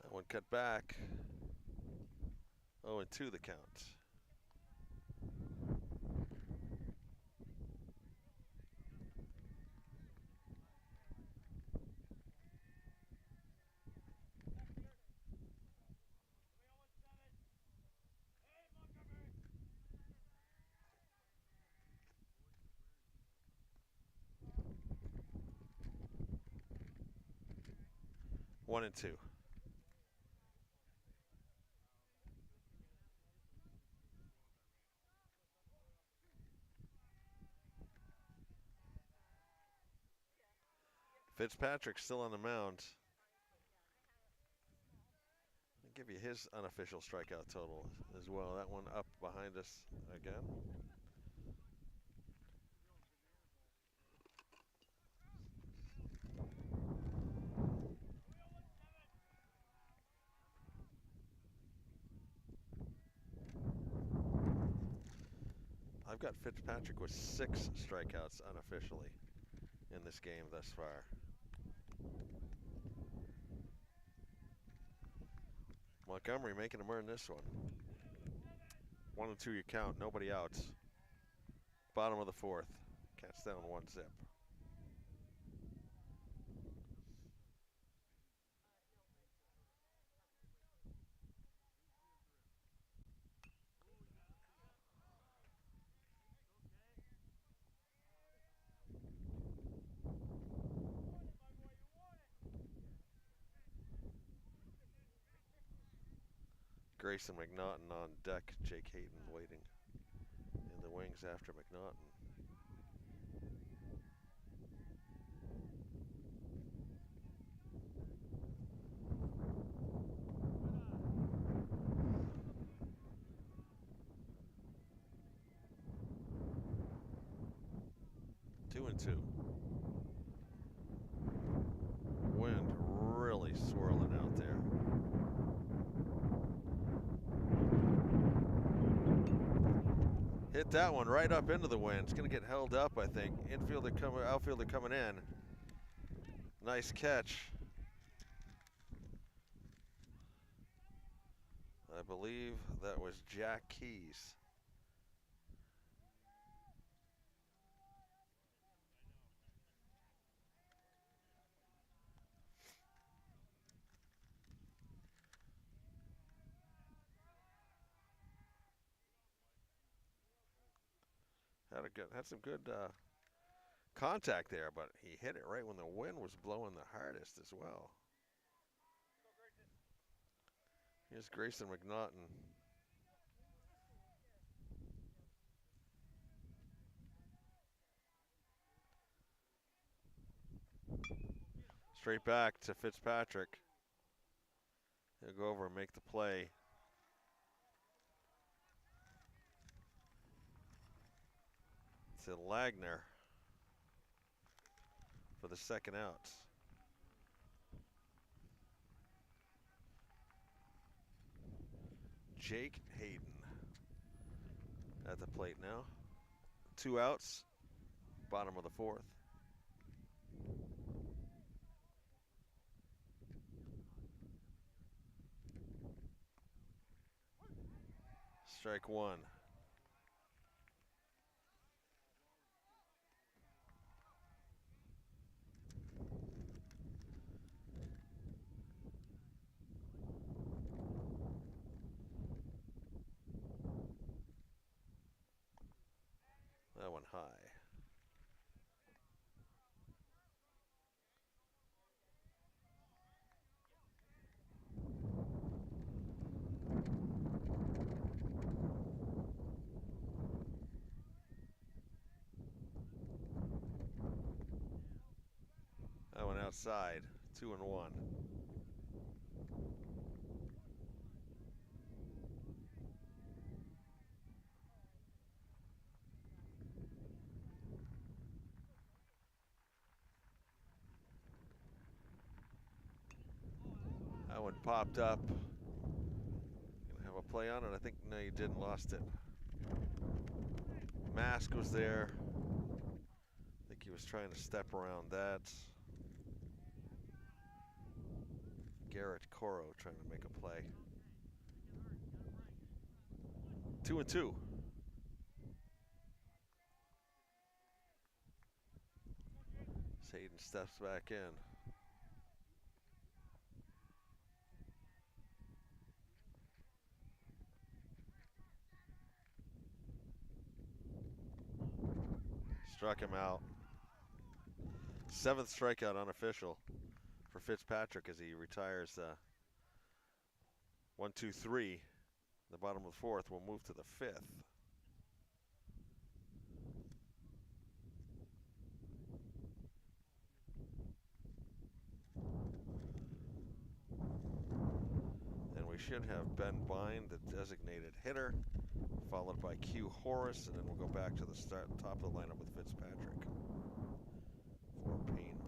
That one cut back. 0-2 the count. 1-2. Fitzpatrick still on the mound. I'll give you his unofficial strikeout total as well. That one up behind us again. I've got Fitzpatrick with 6 strikeouts unofficially in this game thus far. Montgomery making him earn this one. 1-2 you count, nobody outs. Bottom of the 4th. Cats down 1-0. 'Grayson McNaughton on deck. Jake Hazen waiting in the wings after McNaughton. Two and two. Wind really swirling out there. Hit that one right up into the wind. It's going to get held up, I think. Outfielder coming in. Nice catch. I believe that was Jack Keys. Had some good contact there, but he hit it right when the wind was blowing the hardest as well. Here's Grayson McNaughton. Straight back to Fitzpatrick. He'll go over and make the play. To Lagner for the second out. Jake Hazen at the plate now. 2 outs, bottom of the 4th. Strike 1. That one high. That one outside. 2-1. That one popped up. Gonna have a play on it. I think no, you didn't. Lost it. Mask was there. I think he was trying to step around that. Garrett Coro trying to make a play. 2-2. Hayden steps back in. Struck him out. 7th strikeout unofficial for Fitzpatrick as he retires 1, 2, 3. The bottom of the fourth. We'll move to the fifth. And we should have Ben Bine, the designated hitter, followed by Q Horace, and then we'll go back to the top of the lineup with Fitzpatrick for Paine Mountain.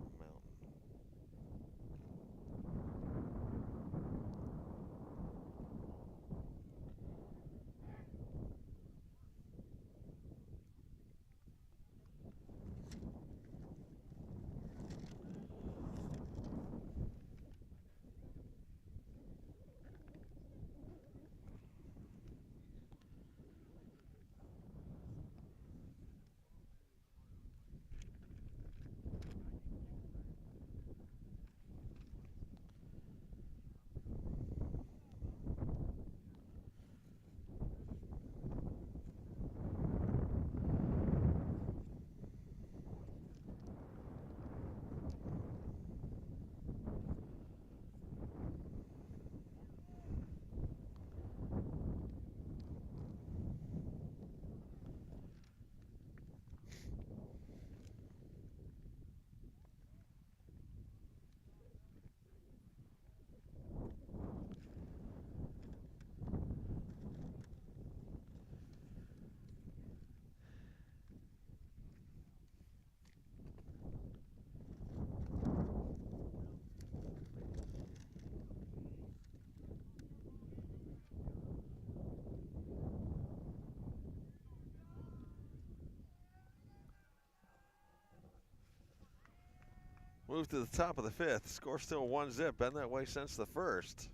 Move to the top of the fifth. Score still 1-0. Been that way since the first.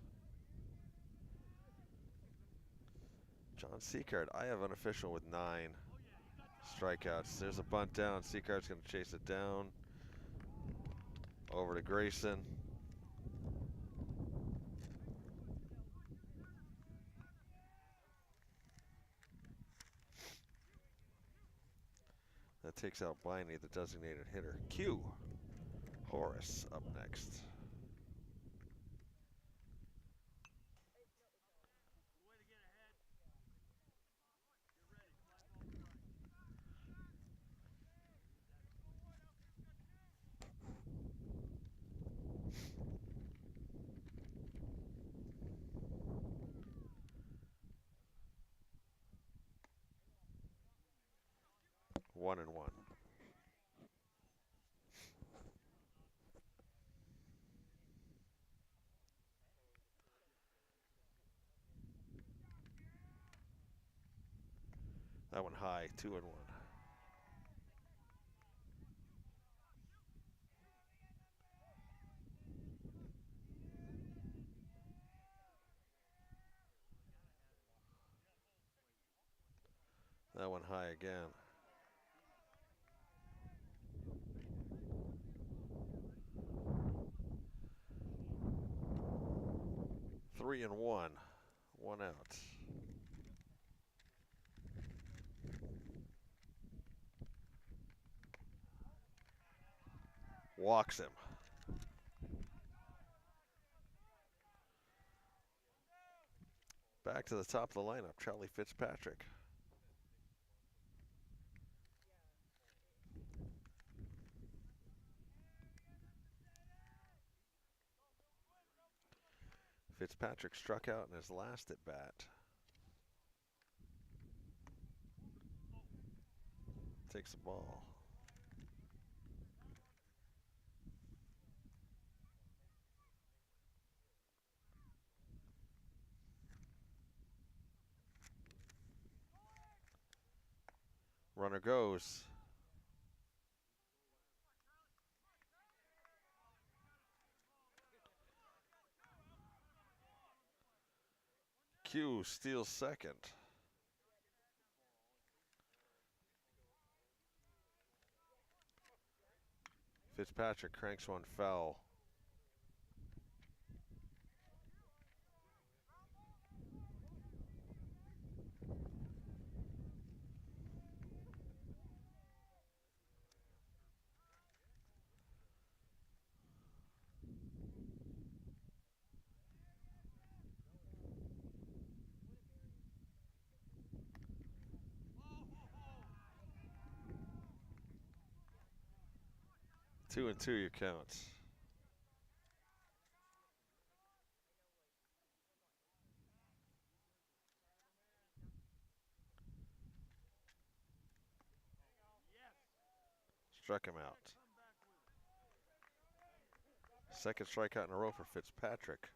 John Seacard, I have unofficial with 9 strikeouts. There's a bunt down. Seacard's going to chase it down. Over to Grayson. That takes out Biney, the designated hitter. Q Horace up next. One and one. That one high, 2 and 1. That one high again. 3 and 1. 1 out. Walks him. Back to the top of the lineup, Charlie Fitzpatrick. Fitzpatrick struck out in his last at bat. Takes the ball. Runner goes. Q steals second. Fitzpatrick cranks one foul. 2-2 your counts. Struck him out. Second strikeout in a row for Fitzpatrick.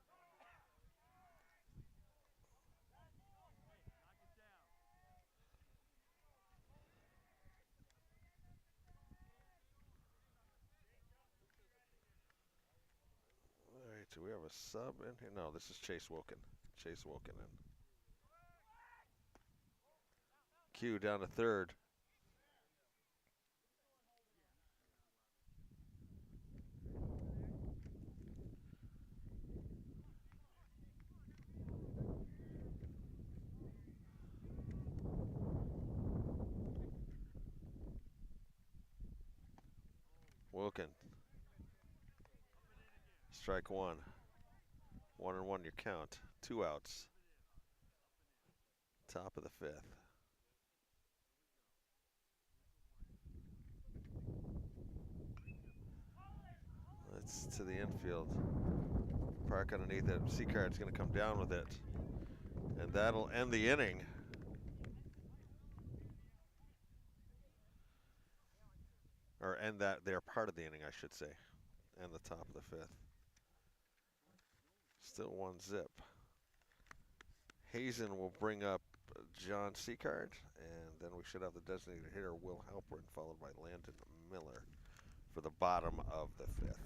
All right, do we have a sub in here? No, this is Chase Wilkin. Chase Wilkin in. Q down to third. Wilkin. Strike one. 1-1 your count. 2 outs. Top of the fifth. It's to the infield. Park underneath it. Seacard's going to come down with it. And that'll end the inning. Or end that, they're part of the inning, I should say. And the top of the fifth. Still 1-0. Hazen will bring up John Seacard, and then we should have the designated hitter, Will Halpern, followed by Landon Miller for the bottom of the fifth.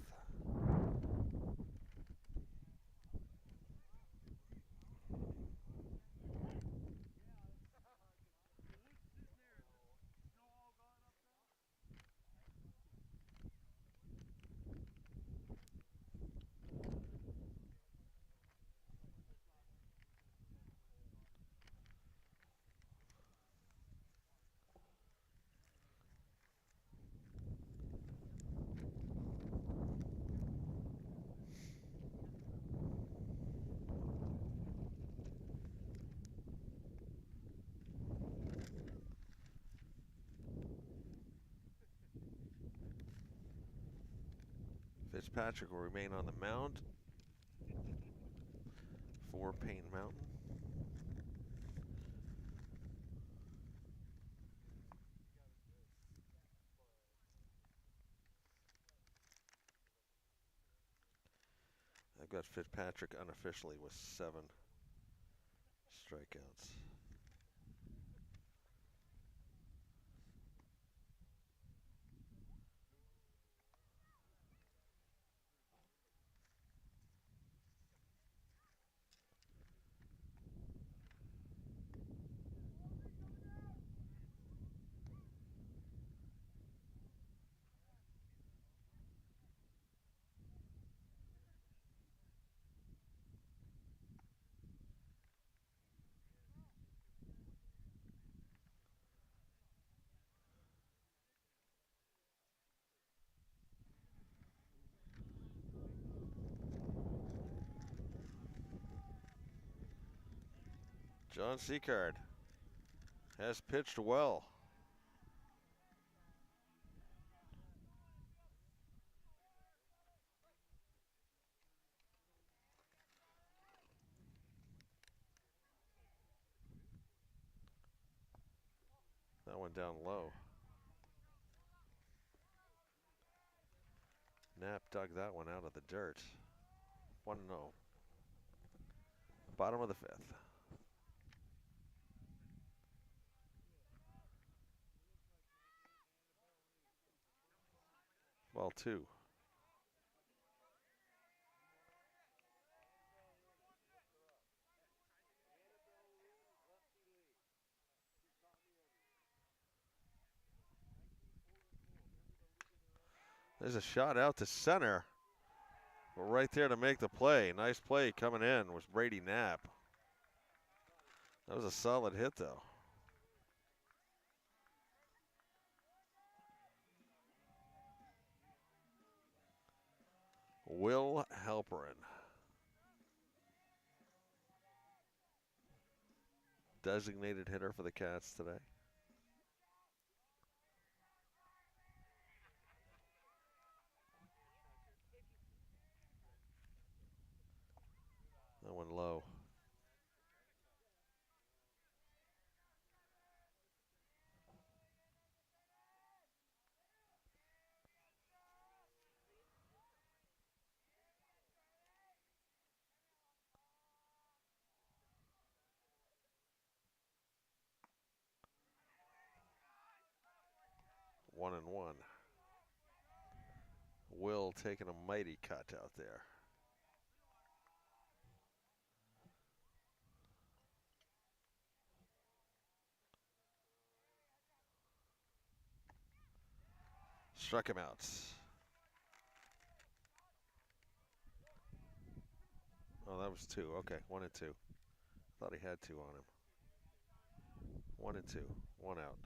Fitzpatrick will remain on the mound for Paine Mountain. I've got Fitzpatrick unofficially with 7 strikeouts. John Seacard has pitched well. That one down low. Knapp dug that one out of the dirt. 1-0. Bottom of the fifth. Ball 2. There's a shot out to center. Well, right there to make the play. Nice play coming in was Brady Knapp. That was a solid hit, though. Will Halperin. Designated hitter for the Cats today. 1-1. Will taking a mighty cut out there. Struck him out. Oh, that was 2. Okay, 1-2. Thought he had 2 on him. 1-2. 1 out.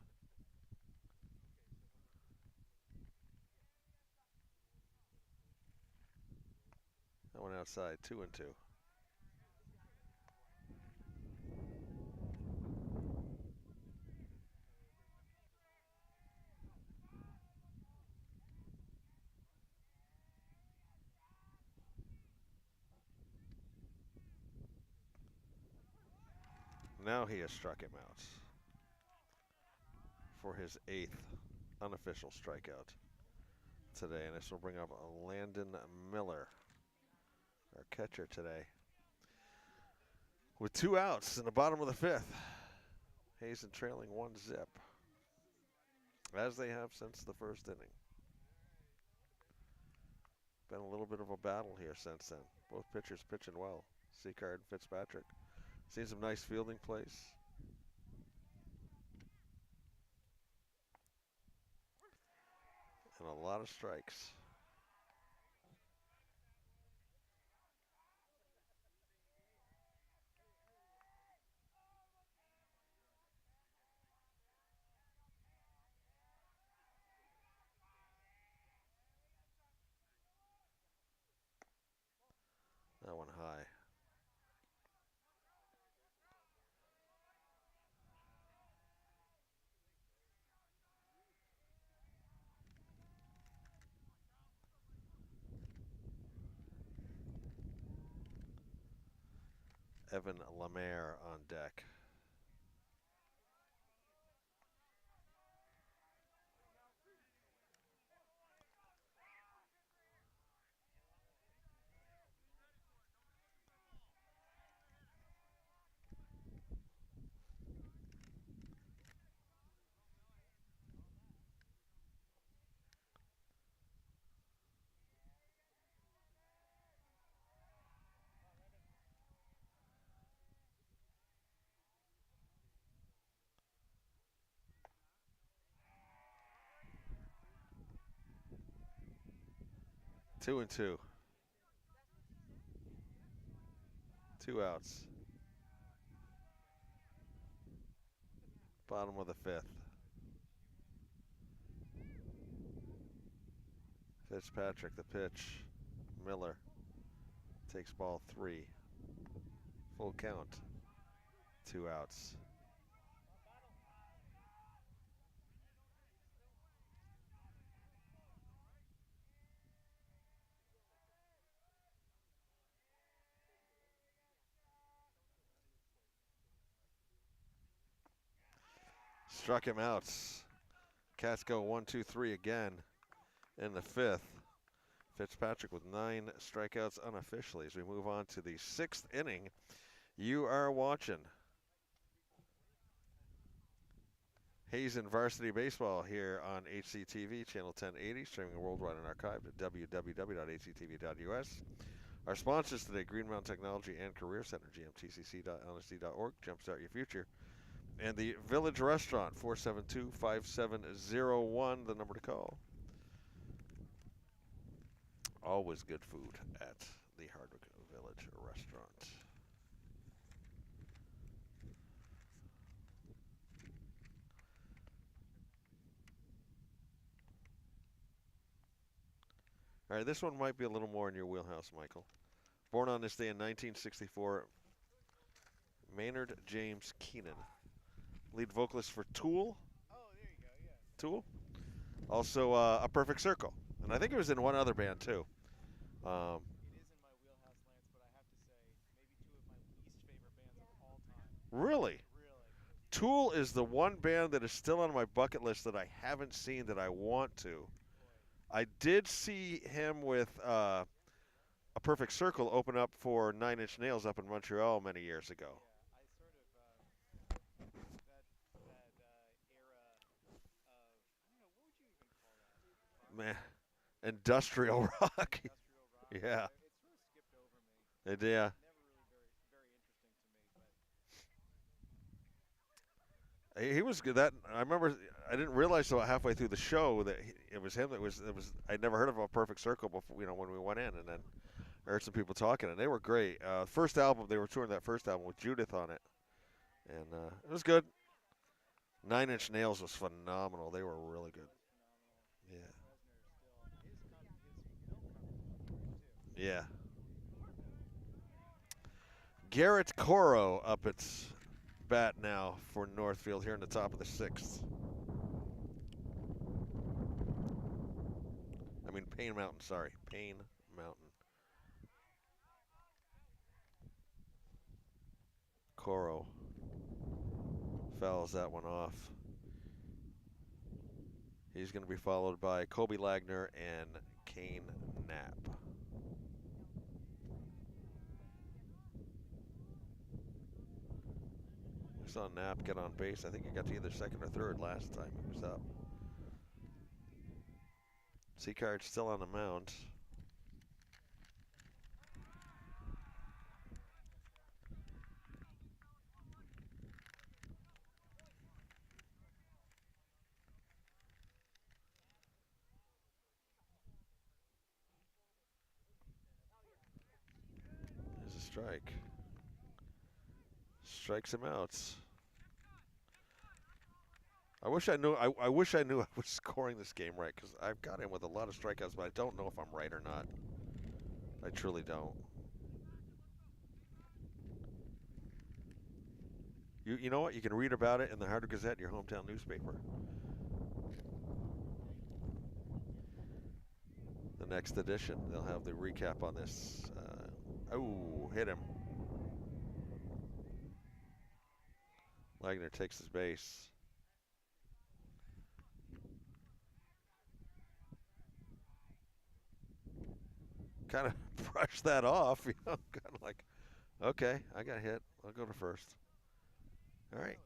That one outside. 2-2. Now he has struck him out for his 8th unofficial strikeout today. And this will bring up Landon Miller, our catcher today, with 2 outs in the bottom of the 5th. Hazen trailing 1-0, as they have since the first inning. Been a little bit of a battle here since then. Both pitchers pitching well. Seacard and Fitzpatrick. Seen some nice fielding plays. And a lot of strikes. That one high. Evan Lemare on deck. Two and two. 2 outs. Bottom of the 5th. Fitzpatrick, the pitch. Miller takes ball 3. Full count. 2 outs. Struck him out. Cats go 1-2-3 again in the 5th. Fitzpatrick with 9 strikeouts unofficially. As we move on to the 6th inning, you are watching Hazen Varsity Baseball here on HCTV, channel 1080, streaming worldwide and archived at www.hctv.us. Our sponsors today, Green Mountain Technology and Career Center, gmtcc.lsd.org, Jumpstart Your Future. And the Village Restaurant, 472-5701, the number to call. Always good food at the Hardwick Village Restaurant. All right, this one might be a little more in your wheelhouse, Michael. Born on this day in 1964, Maynard James Keenan. Lead vocalist for Tool. Oh, there you go. Yeah. Tool. Also, A Perfect Circle. And I think it was in one other band, too. It is in my wheelhouse, Lance, but I have to say, maybe 2 of my least favorite bands of all time. Really? Really. Tool is the one band that is still on my bucket list that I haven't seen that I want to. Boy. I did see him with A Perfect Circle open up for 9 Inch Nails up in Montreal many years ago. Yeah, I sort of that era of, I don't know, what would you even man, industrial rock. Industrial rock. Yeah, It sort of skipped over me. yeah. Never really very interesting to me. But He was good. That I remember. I didn't realize till halfway through the show that it was him. It was. I'd never heard of a Perfect Circle before. When we went in, and then I heard some people talking, and they were great. First album, they were touring that first album with Judith on it, and it was good. Nine Inch Nails was phenomenal. They were really that good. was phenomenal. Yeah, Trent Reznor still his film covers look great too. yeah. Garrett Coro up at bat now for Northfield here in the top of the sixth. I mean Paine Mountain. Sorry, Paine Mountain. Coro fouls that one off. He's going to be followed by Kobe Lagner and Kane Knapp. We saw Knapp get on base. I think he got to either second or third last time he was up. Seacard's still on the mound. There's a strike. Strikes him out. I wish I knew. I wish I knew I was scoring this game right because I've got him with a lot of strikeouts, but I don't know if I'm right or not. I truly don't. You know what? You can read about it in the Harder Gazette, your hometown newspaper. The next edition, they'll have the recap on this. Oh, hit him. Lagner takes his base. Kind of brush that off, kind of like, okay, I got hit. I'll go to first. All right.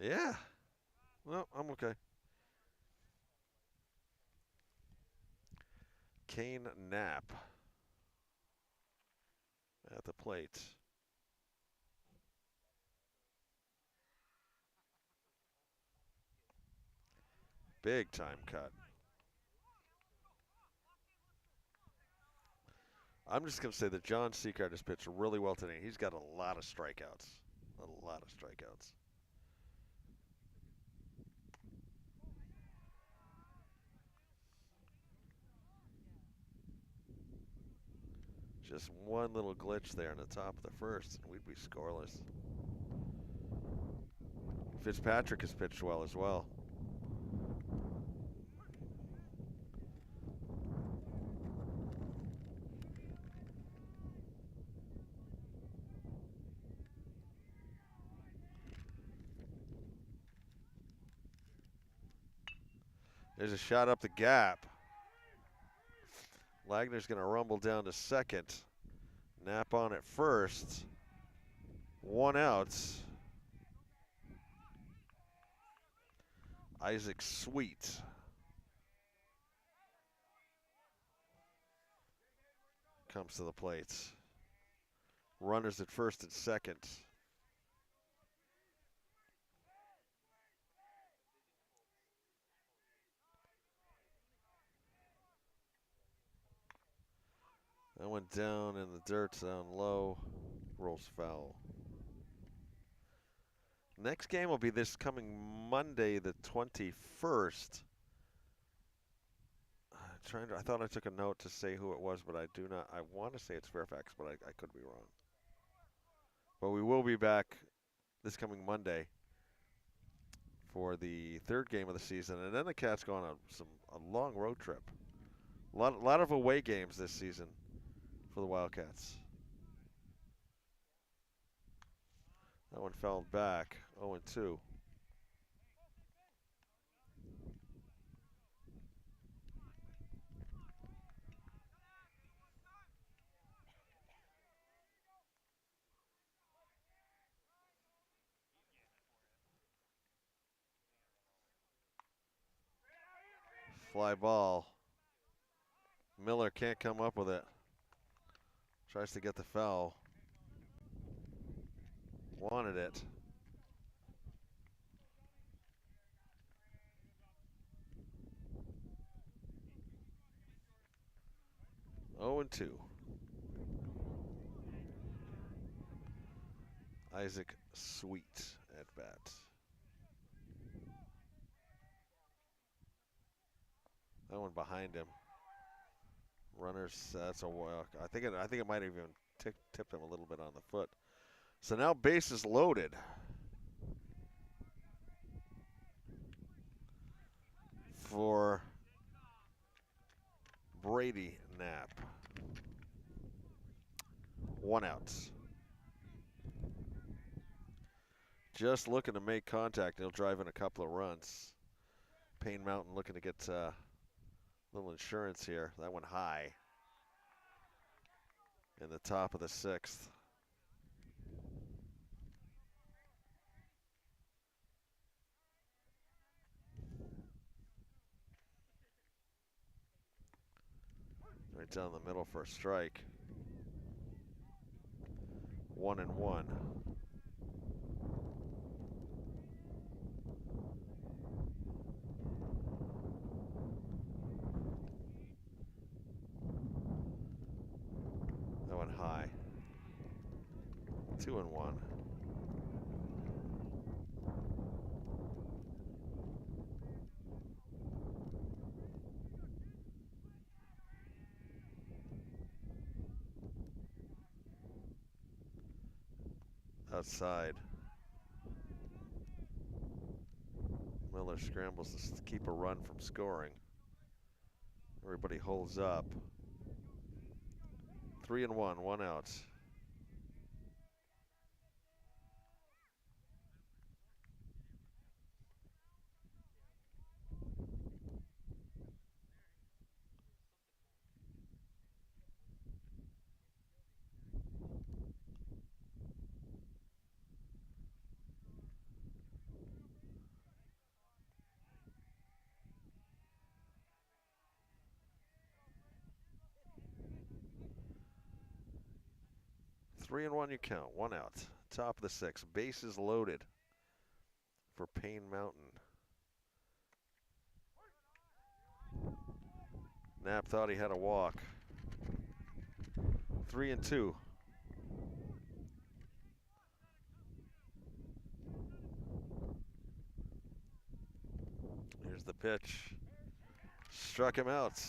Yeah. Well, I'm okay. Kane Knapp at the plate. Big time cut. I'm just going to say that John Seacard has pitched really well today. He's got a lot of strikeouts. A lot of strikeouts. Just one little glitch there in the top of the first, and we'd be scoreless. Fitzpatrick has pitched well as well. There's a shot up the gap. Lagner's going to rumble down to second. Knapp on at first. One out. Isaac Sweet. Comes to the plate. Runners at first and second. That went down in the dirt, down low. Rolls foul. Next game will be this coming Monday, the 21st. I thought I took a note to say who it was, but I do not. I want to say it's Fairfax, but I could be wrong. But we will be back this coming Monday for the third game of the season, and then the Cats go on a long road trip. Lot of away games this season for the Wildcats. That one fell back, 0-2. Fly ball. Miller can't come up with it. Tries to get the foul. Wanted it. Oh and 2. Isaac Sweet at bat. That one behind him. Runners. That's a walk. I think it might have even tipped him a little bit on the foot. So now bases loaded. For Brady Knapp. 1 out. Just looking to make contact. He'll drive in a couple of runs. Paine Mountain looking to get a little insurance here. That one high. In the top of the 6th. Right down the middle for a strike. 1 and 1. That one high. 2 and 1. Outside. Miller scrambles to keep a run from scoring. Everybody holds up. 3 and 1, 1 out. Three and 1 you count, 1 out. Top of the 6th, bases loaded for Paine Mountain. Knapp thought he had a walk. 3 and 2. Here's the pitch. Struck him out.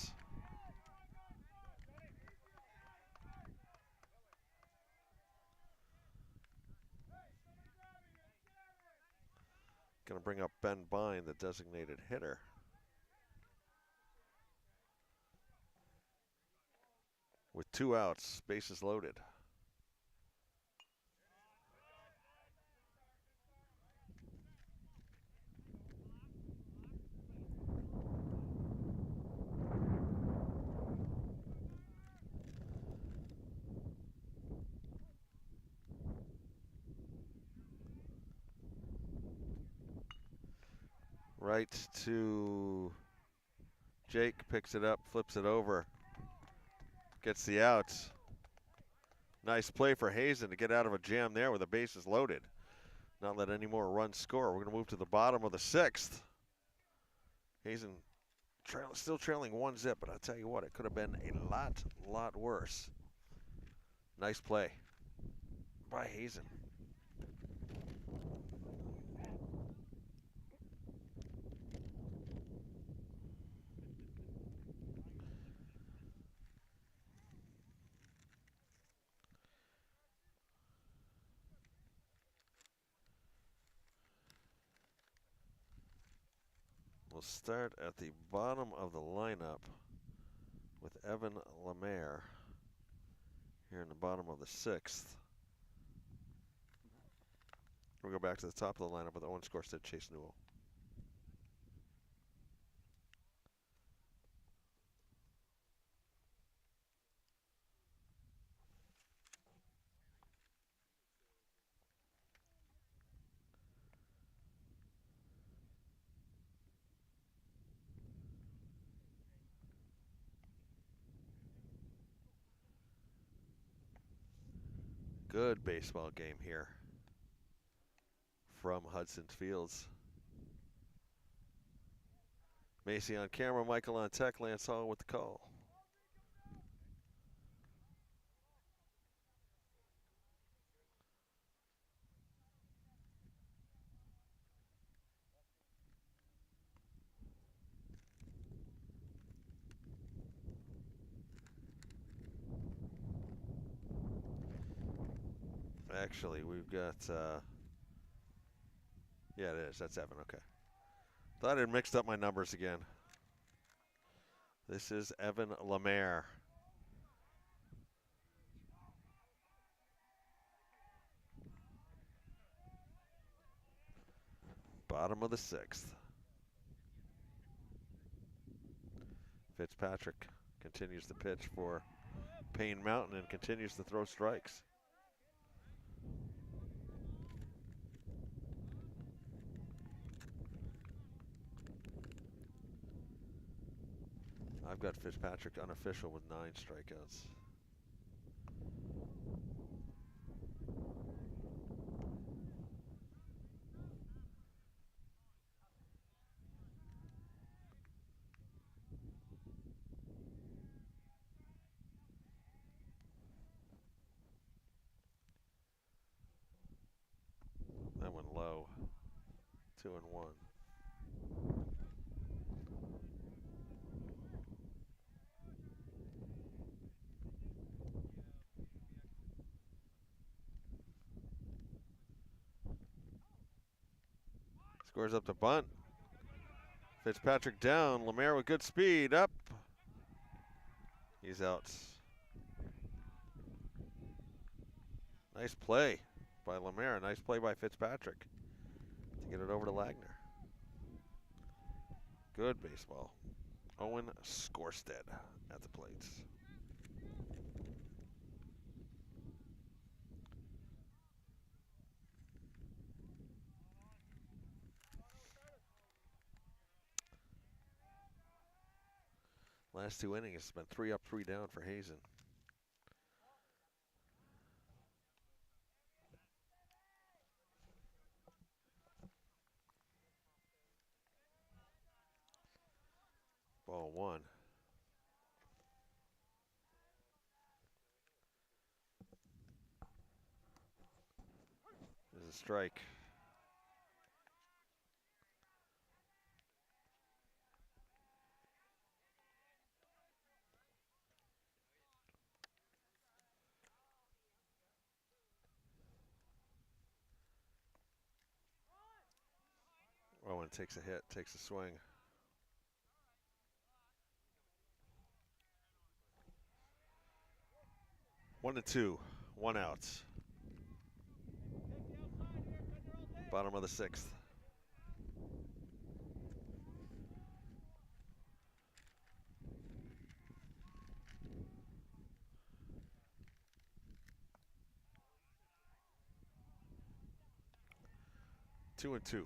Going to bring up Ben Bine, the designated hitter. With 2 outs, bases loaded. Right to Jake, picks it up, flips it over, gets the outs. Nice play for Hazen to get out of a jam there with the bases loaded. Not let any more runs score. We're going to move to the bottom of the 6th. Hazen still trailing 1-0, but I'll tell you what, it could have been a lot worse. Nice play by Hazen. We'll start at the bottom of the lineup with Evan Lemaire here in the bottom of the 6th. We'll go back to the top of the lineup with Owen Scorsted, Chase Newell. Good baseball game here from Hudson Fields. Macy on camera, Michael on tech, Lance Hall with the call. Actually, we've got, yeah, it is. That's Evan. Okay. Thought I had mixed up my numbers again. This is Evan Lemaire. Bottom of the 6th. Fitzpatrick continues to pitch for Paine Mountain and continues to throw strikes. I've got Fitzpatrick unofficial with 9 strikeouts. That went low. 2-1. Scores up to bunt. Fitzpatrick down. Lemaire with good speed. Up. He's out. Nice play by Lemaire. Nice play by Fitzpatrick to get it over to Lagner. Good baseball. Owen Skorstead at the plates. Last 2 innings, it's been 3 up, 3 down for Hazen. Ball 1. There's a strike. Owen takes a hit, takes a swing. 1-2, 1 out. Bottom of the 6th. Two and 2.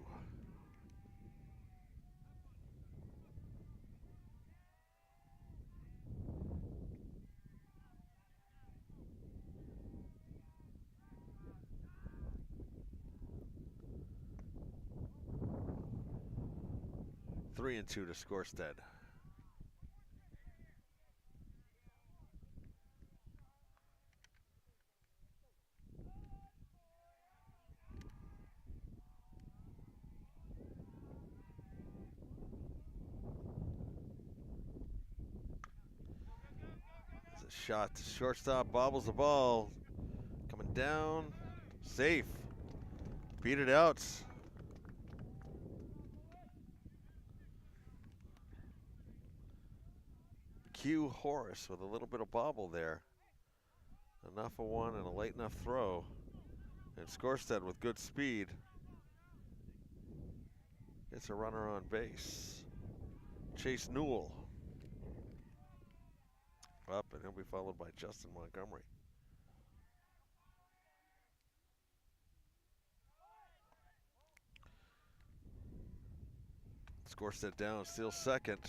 Three and 2 to Skorstead. It's a shot to shortstop, bobbles the ball. Coming down, safe. Beat it out. Q Horace with a little bit of bobble there. Enough of one and a late enough throw. And Skorstead with good speed gets a runner on base. Chase Newell up, and he'll be followed by Justin Montgomery. Skorstead down, steals second.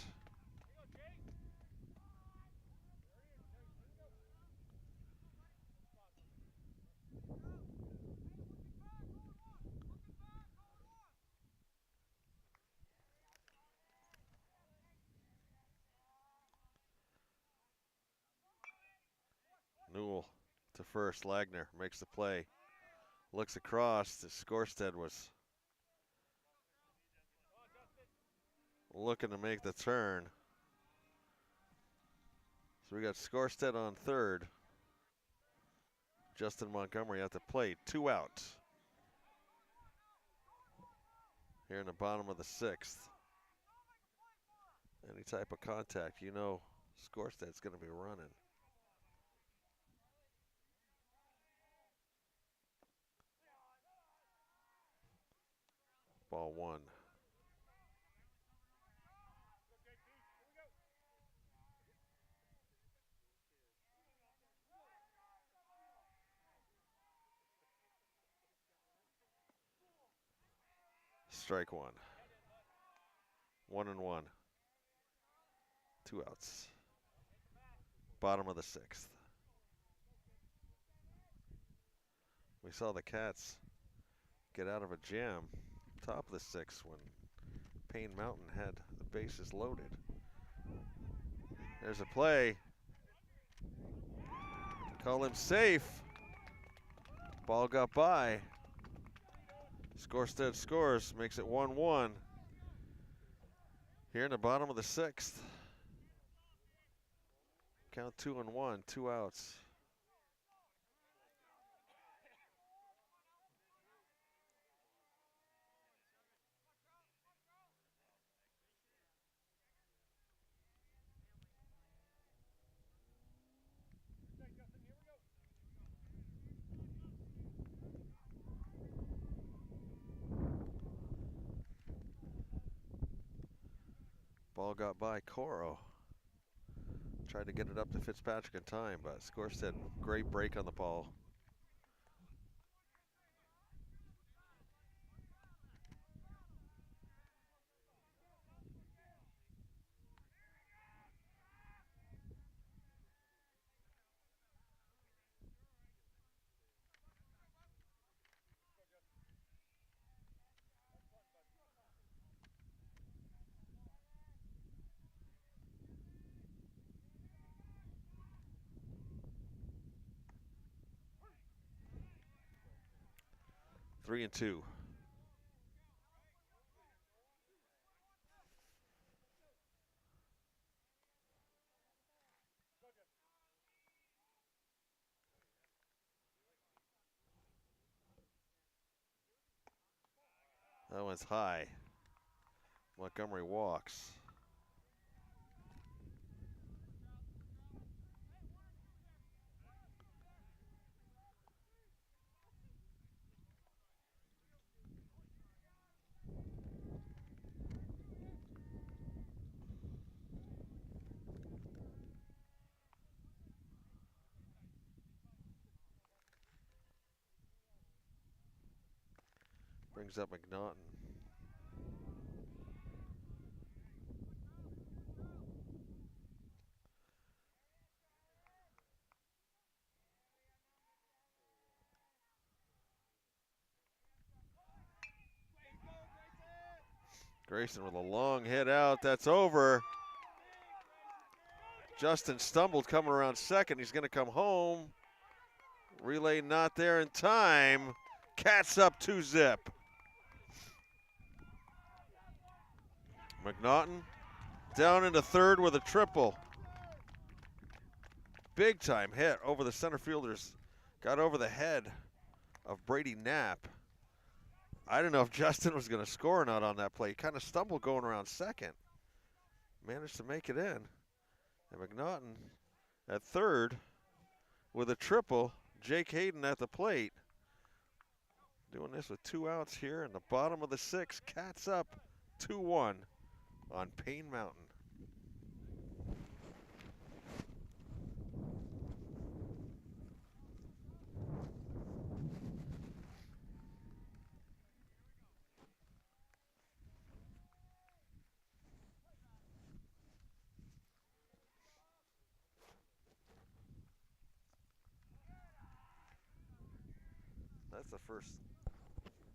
Newell to first. Lagner makes the play. Looks across. Skorstead was looking to make the turn. So we got Skorstead on third. Justin Montgomery at the plate. 2 outs. Here in the bottom of the 6th. Any type of contact, you know Skorsted's going to be running. Ball 1. Strike 1. 1-1. 2 outs. Bottom of the 6th. We saw the Cats get out of a jam top of the 6th when Paine Mountain had the bases loaded. There's a play. Call him safe. Ball got by. Skorstead scores, makes it 1-1. Here in the bottom of the 6th. Count 2-1, 2 outs. Ball got by Coro. Tried to get it up to Fitzpatrick in time, but Skorstead, great break on the ball. Three and two. That one's high. Montgomery walks. Brings up McNaughton. Grayson with a long hit out. That's over. Justin stumbled coming around second. He's going to come home. Relay not there in time. Cats up 2-zip. McNaughton down into third with a triple. Big time hit over the center fielders. Got over the head of Brady Knapp. I didn't know if Justin was going to score or not on that play. He kind of stumbled going around second. Managed to make it in. And McNaughton at third with a triple. Jake Hazen at the plate. Doing this with 2 outs here in the bottom of the 6th. Cats up 2-1 on Paine Mountain.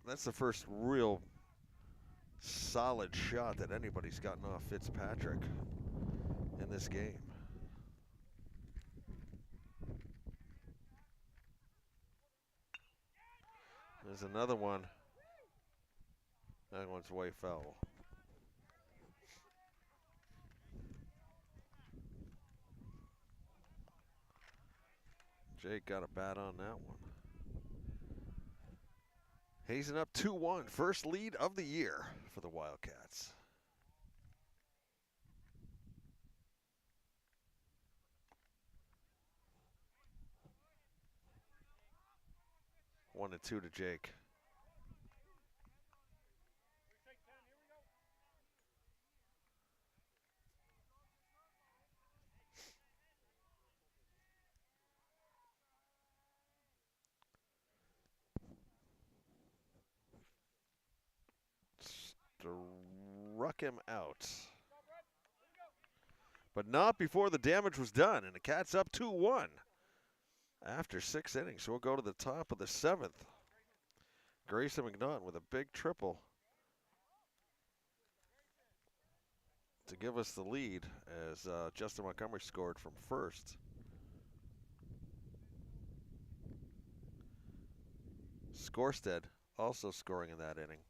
That's the first real solid shot that anybody's gotten off Fitzpatrick in this game. There's another one. That one's way foul. Jake got a bat on that one. Hazen up 2-1. First lead of the year for the Wildcats. One and two to Jake. Struck him out. But not before the damage was done, and the Cats up 2-1 after 6 innings. We'll go to the top of the 7th. Grayson McNaughton with a big triple to give us the lead as Justin Montgomery scored from first. Skorstead also scoring in that inning.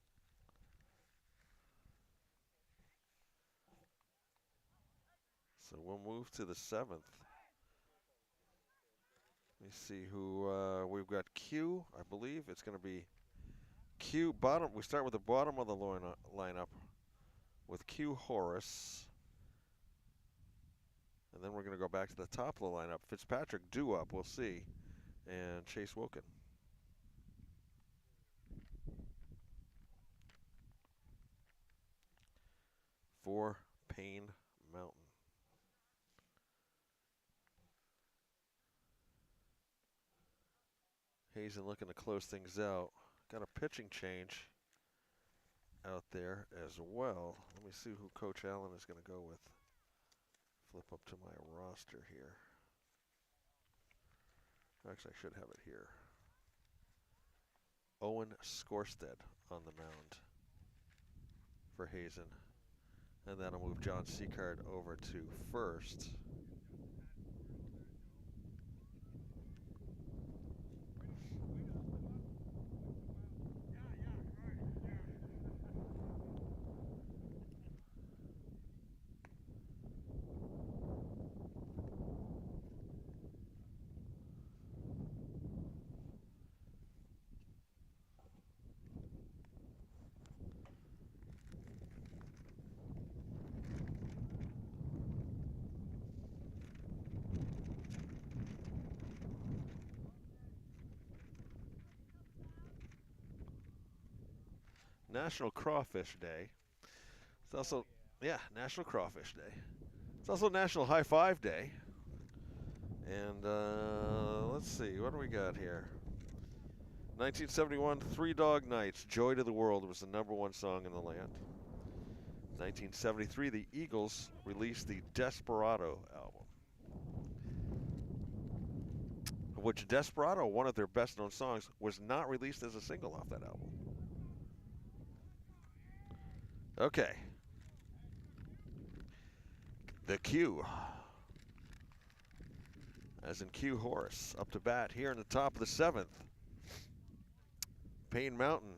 So we'll move to the 7th. Let me see who we've got. Q, I believe it's going to be Q bottom. We start with the bottom of the lineup with Q Horace. And then we're going to go back to the top of the lineup. Fitzpatrick due up, we'll see. And Chase Wilkin. For Paine Mountain. Hazen looking to close things out. Got a pitching change out there as well. Let me see who Coach Allen is going to go with. Flip up to my roster here. Actually, I should have it here. Owen Skorstead on the mound for Hazen. And that'll move John Seacard over to first. National Crawfish Day. It's also, yeah, National Crawfish Day. It's also National High Five Day. And let's see, what do we got here? 1971, Three Dog Nights, Joy to the World was the #1 song in the land. 1973, the Eagles released the Desperado album. Which Desperado, one of their best known songs, was not released as a single off that album. Okay. The Q. As in Q Horace. Up to bat here in the top of the 7th. Paine Mountain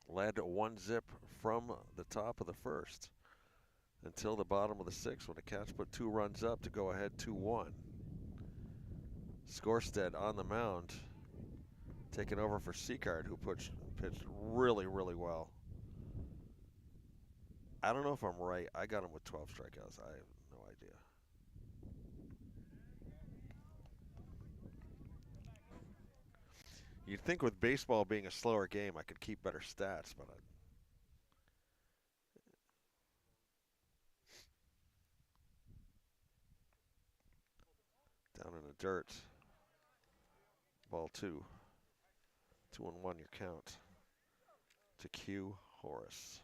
led 1-0 from the top of the 1st until the bottom of the 6th when the Cats put 2 runs up to go ahead 2-1. Skorstead on the mound, taking over for Seacard, who pitched really, really well. I don't know if I'm right. I got him with 12 strikeouts. I have no idea. You'd think with baseball being a slower game, I could keep better stats, but down in the dirt. Ball 2. 2-1 your count to Q Horace.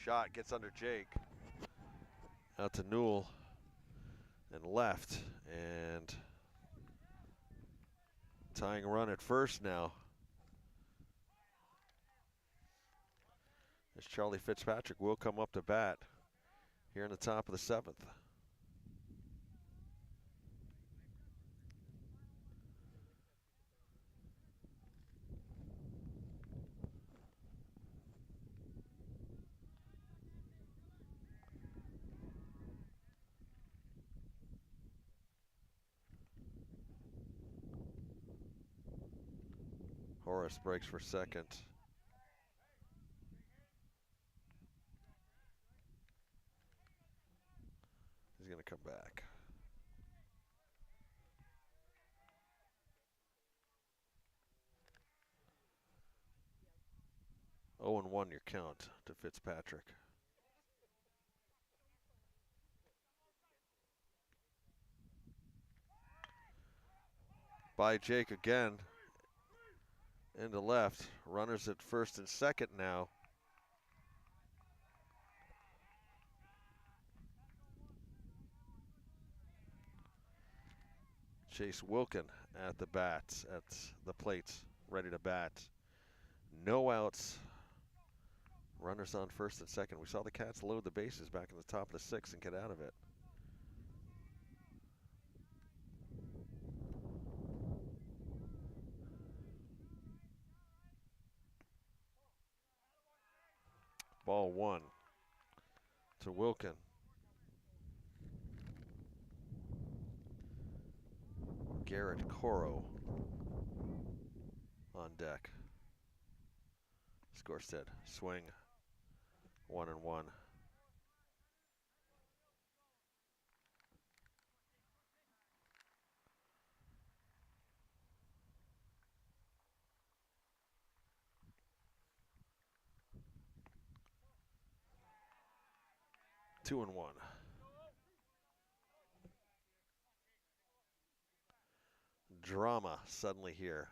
Shot gets under Jake. Out to Newell and left, and tying run at first now. as Charlie Fitzpatrick will come up to bat here in the top of the 7th. Horace breaks for second. He's going to come back. Oh and 1 your count to Fitzpatrick. By Jake again. Into left. Runners at first and second now. Chase Wilkin at the bat, at the plate, ready to bat. No outs. Runners on first and second. We saw the Cats load the bases back in the top of the 6th and get out of it. Ball 1 to Wilkin. Garrett Coro on deck. Scorsted, swing, 1 and 1. Two and 1. Drama suddenly here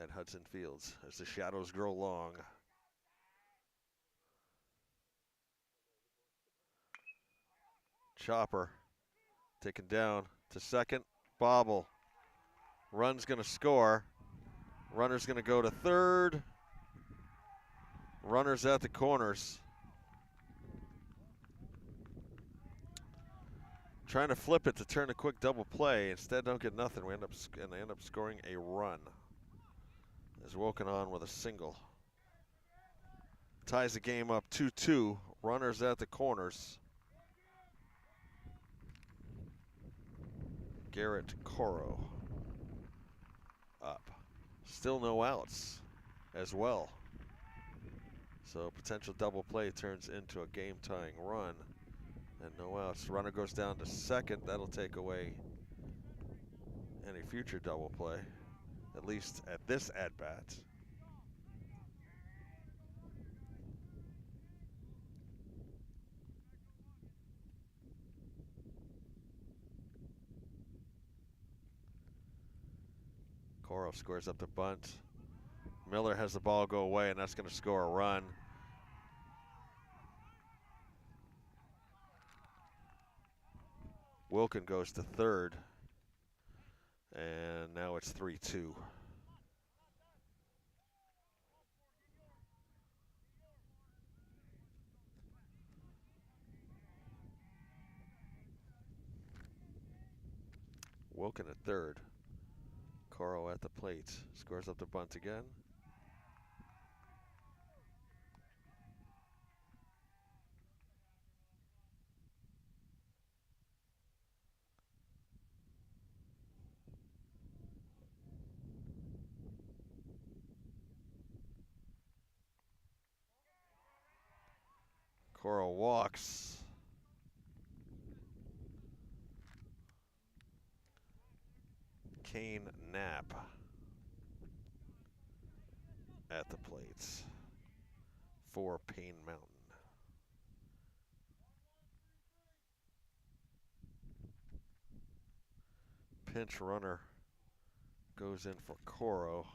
at Hudson Fields as the shadows grow long. Chopper taken down to second. Bobble. Run's going to score. Runner's going to go to third. Runners at the corners. Trying to flip it to turn a quick double play. Instead, don't get nothing. They end up scoring a run. As Wilkin on with a single. Ties the game up 2-2. Runners at the corners. Garrett Coro up. Still no outs as well. So potential double play turns into a game-tying run. And no outs. Runner goes down to second. That'll take away any future double play, at least at this at-bat. Coro scores up the bunt. Miller has the ball go away, and that's going to score a run. Wilkin goes to third, and now it's 3-2. Wilkin at third. Coro at the plate. Scores up the bunt again. Coro walks. Kane Knapp at the plates for Paine Mountain. Pinch runner goes in for Coro.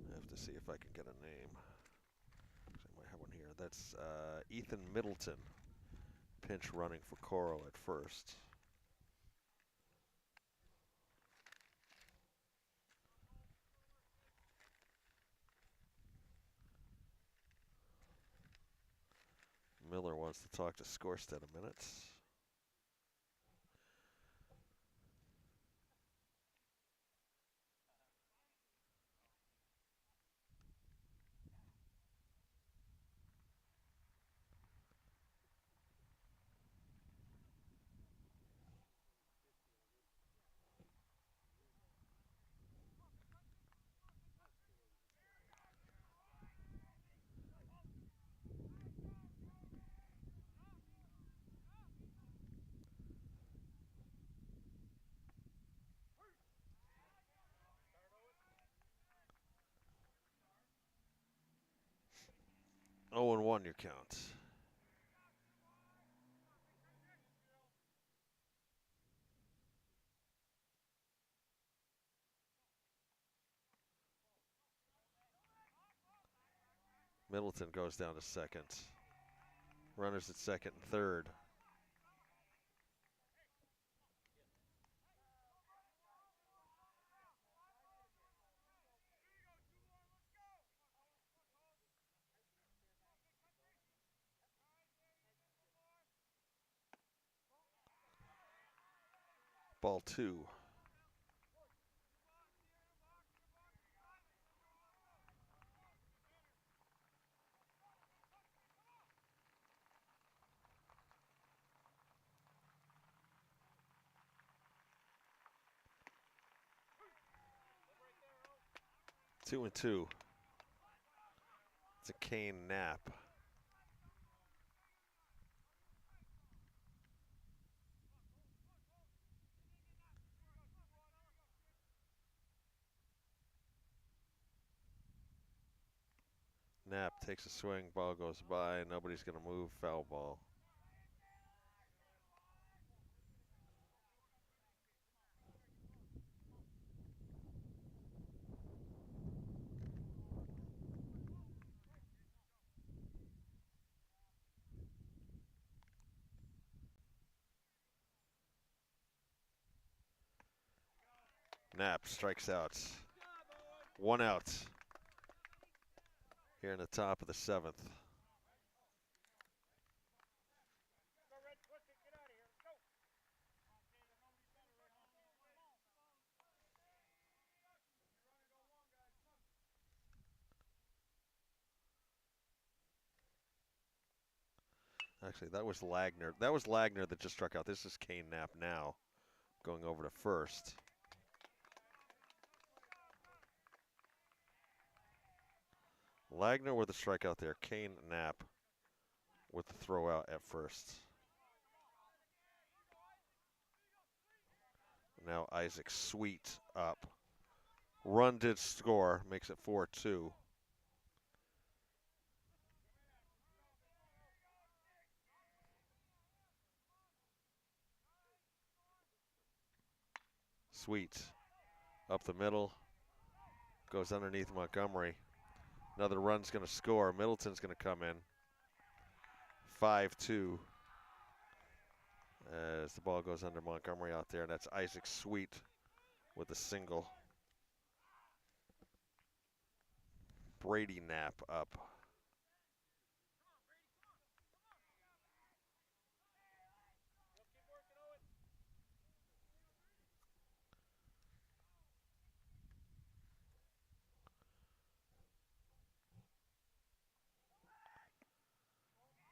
I have to see if I can get a name. I might have one here. That's Ethan Middleton. Pinch running for Coro at first. Miller wants to talk to Skorstead a minute. Oh and 1 your count. Middleton goes down to second. Runners at second and third. Ball 2. Two and 2. It's a Paine nap. Knapp takes a swing, ball goes by, nobody's going to move, foul ball. Knapp strikes out. 1 out here in the top of the 7th. Actually, that was Lagner. That was Lagner that just struck out. This is Paine Knapp now going over to first. Lagner with a strikeout there. Paine Knapp with the throw out at first. Now Isaac Sweet up. Run did score, makes it 4-2. Sweet up the middle, goes underneath Montgomery. Another run's going to score. Middleton's going to come in. 5-2 as the ball goes under Montgomery out there, and that's Isaac Sweet with a single. Brady Knapp up.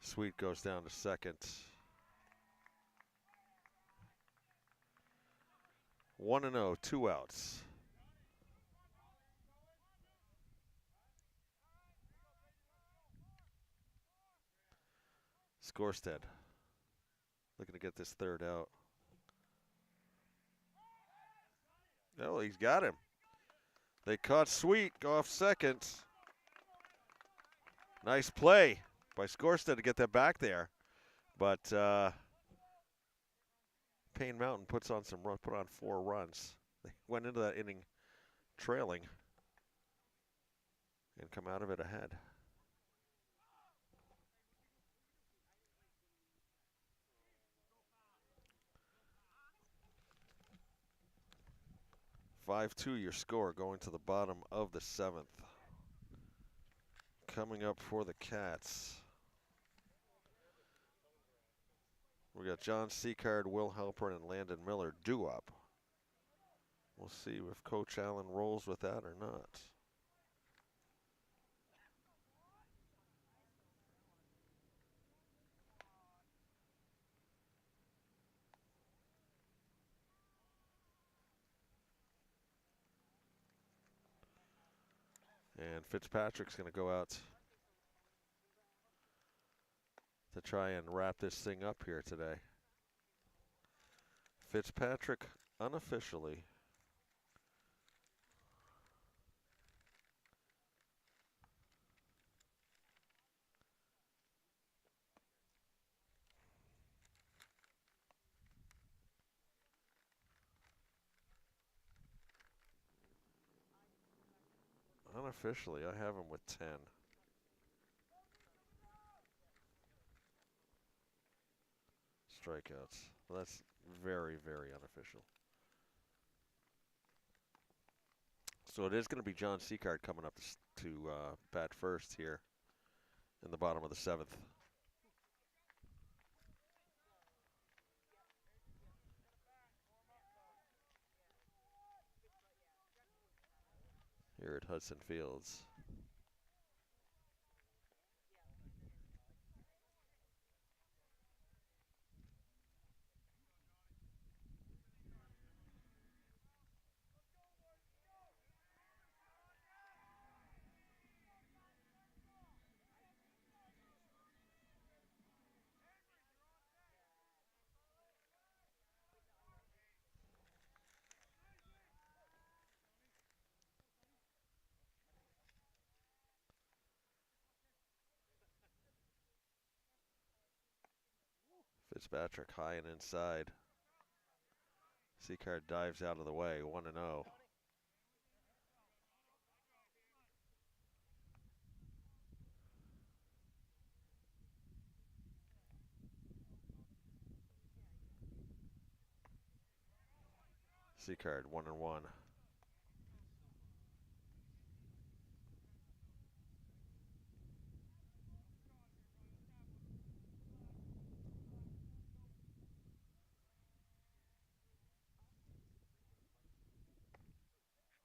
Sweet goes down to second. 1-0, 2 outs. Skorstead looking to get this third out. No, he's got him. They caught Sweet, go off second. Nice play by Skorstead to get that back there. But Paine Mountain put on 4 runs. They went into that inning trailing and come out of it ahead. Five-2 your score going to the bottom of the 7th. Coming up for the Cats. We got John Seacard, Will Halpern, and Landon Miller due up. We'll see if Coach Allen rolls with that or not. And Fitzpatrick's going to go out to try and wrap this thing up here today. Fitzpatrick unofficially. Unofficially, I have him with 10. Strikeouts. Well, that's very, very unofficial. So it is going to be John Seacard coming up to bat first here in the bottom of the 7th. Here at Hudson Fields. Fitzpatrick high and inside. Seacard dives out of the way, 1-0. Seacard 1-1.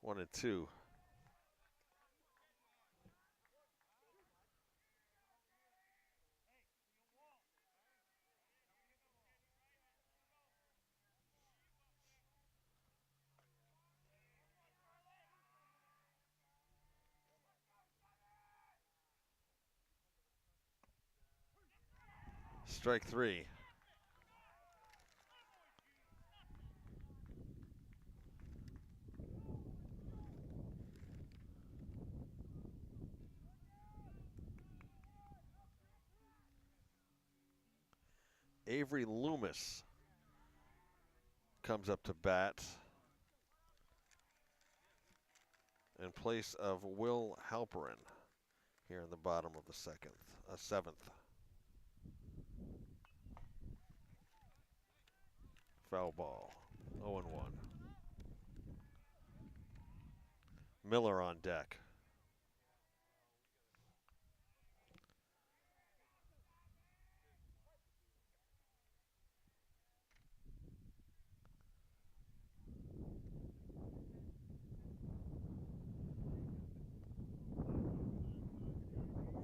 One and two. Strike three. Avery Loomis comes up to bat in place of Will Halperin here in the bottom of the 7th. Foul ball, 0-1. Miller on deck.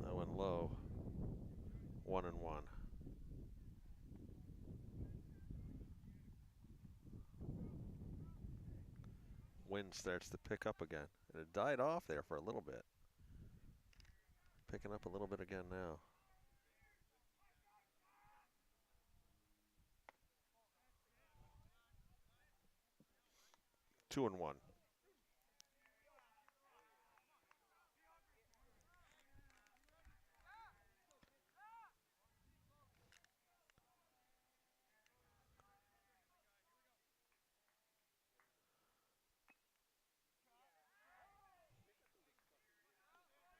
That went low, 1-1. Wind starts to pick up again. And it died off there for a little bit. Picking up a little bit again now. Two and one.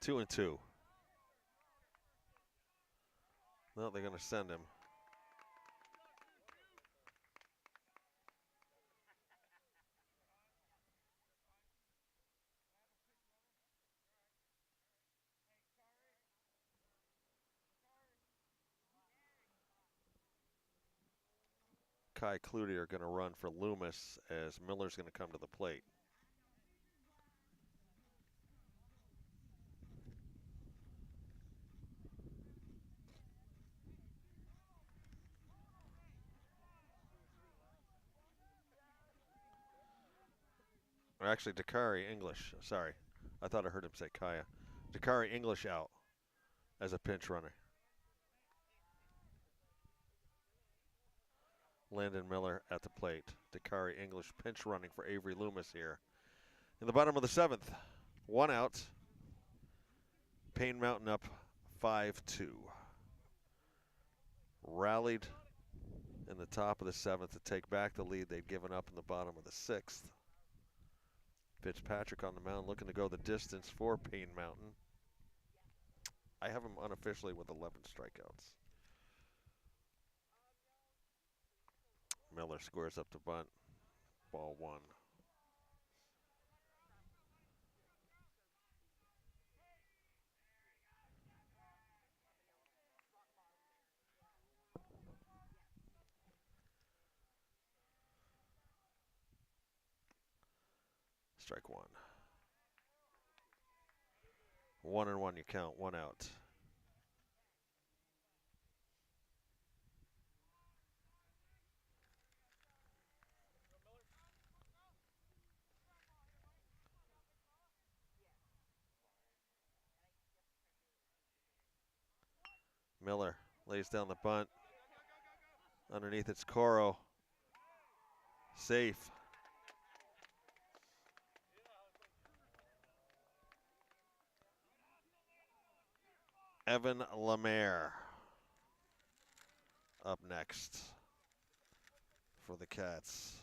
Two and two. No, they're going to send him. Kai Cloutier are going to run for Loomis as Miller's going to come to the plate. Or actually, Dakari English. Sorry. I thought I heard him say Kaya. Dakari English out as a pinch runner. Landon Miller at the plate. Dakari English pinch running for Avery Loomis here. In the bottom of the 7th, 1 out. Paine Mountain up 5-2. Rallied in the top of the 7th to take back the lead they'd given up in the bottom of the 6th. Fitzpatrick on the mound looking to go the distance for Paine Mountain. I have him unofficially with 11 strikeouts. Miller scores up to bunt. Ball 1. Strike 1. 1-1 you count, 1 out. Miller lays down the bunt. Underneath it's Coro. Safe. Evan Lemaire up next for the Cats.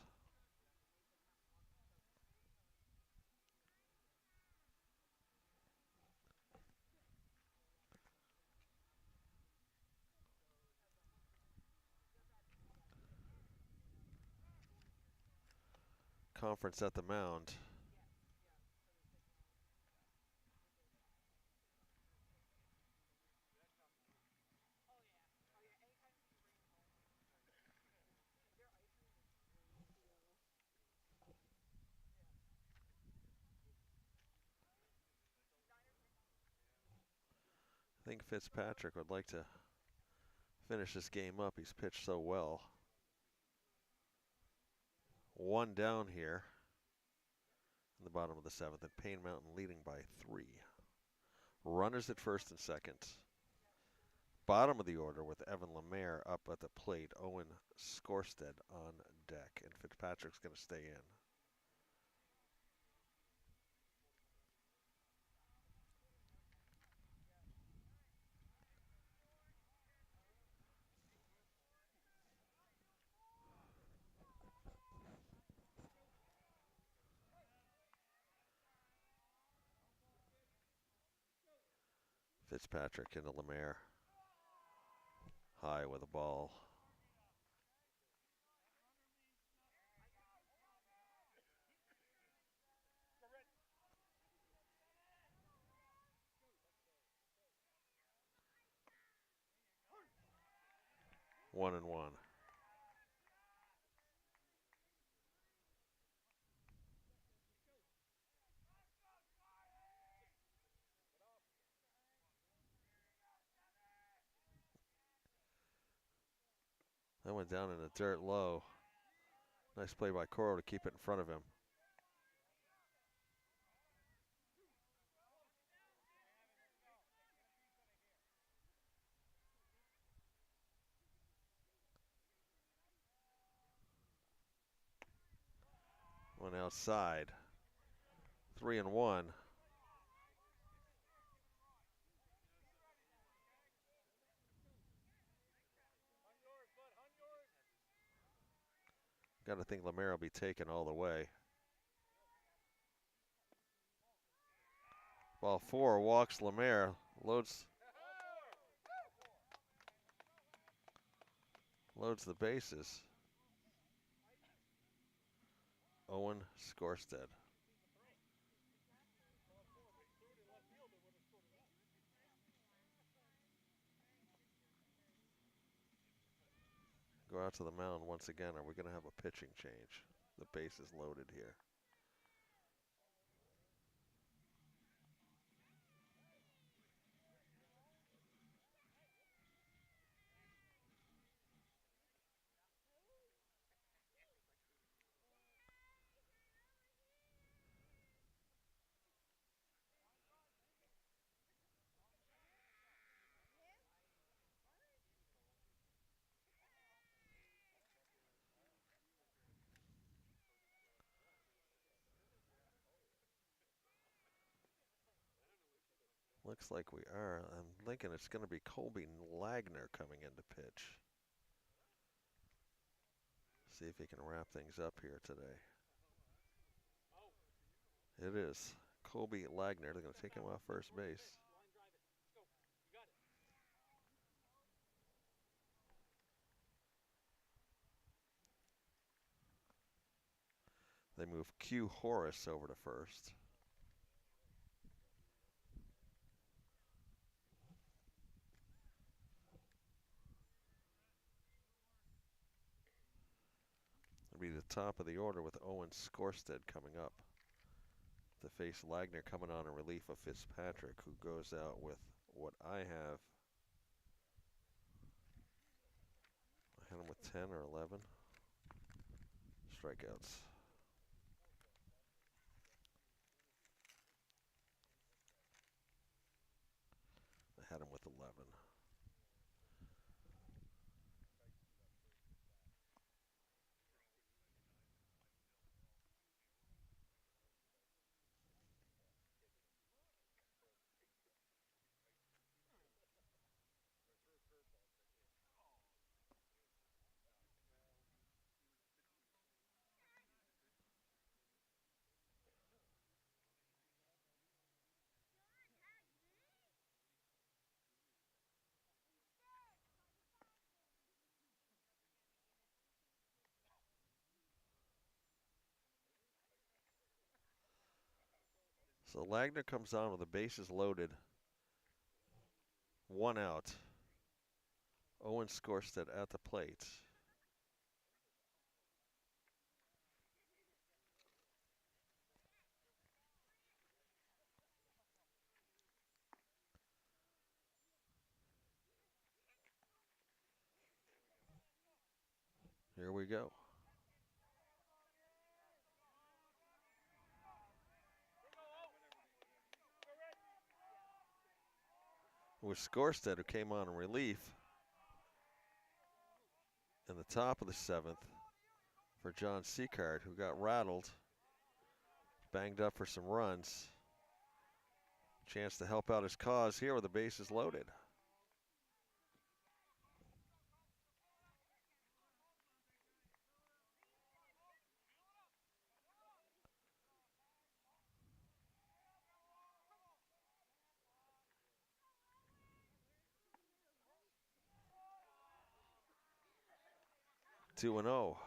Conference at the mound. I think Fitzpatrick would like to finish this game up. He's pitched so well. 1 down here in the bottom of the 7th, and Paine Mountain leading by 3. Runners at first and second. Bottom of the order with Evan Lemaire up at the plate. Owen Skorstead on deck, and Fitzpatrick's going to stay in. Fitzpatrick into Lemaire. High with a ball. One and one. That went down in the dirt low. Nice play by Coro to keep it in front of him. One outside. 3 and 1. Got to think Lemaire will be taken all the way. Ball 4 walks Lemaire. Loads the bases. Owen Skorstead. Go out to the mound once again. Are we going to have a pitching change? The base is loaded here. Looks like we are. I'm thinking it's going to be Colby Lagner coming in to pitch. See if he can wrap things up here today. It is Colby Lagner. They're going to take him off first base. They move Q Horace over to first. It'll be the top of the order with Owen Skorstead coming up to face Lagner coming on in relief of Fitzpatrick, who goes out with what I have. I had him with 10 or 11 strikeouts. I had him with 11. So Lagner comes on with the bases loaded. 1 out. Owen Skorstead at the plate. Here we go. It was Skorstead who came on in relief in the top of the 7th for John Seacard, who got rattled, banged up for some runs. Chance to help out his cause here with the bases loaded. Two and 0.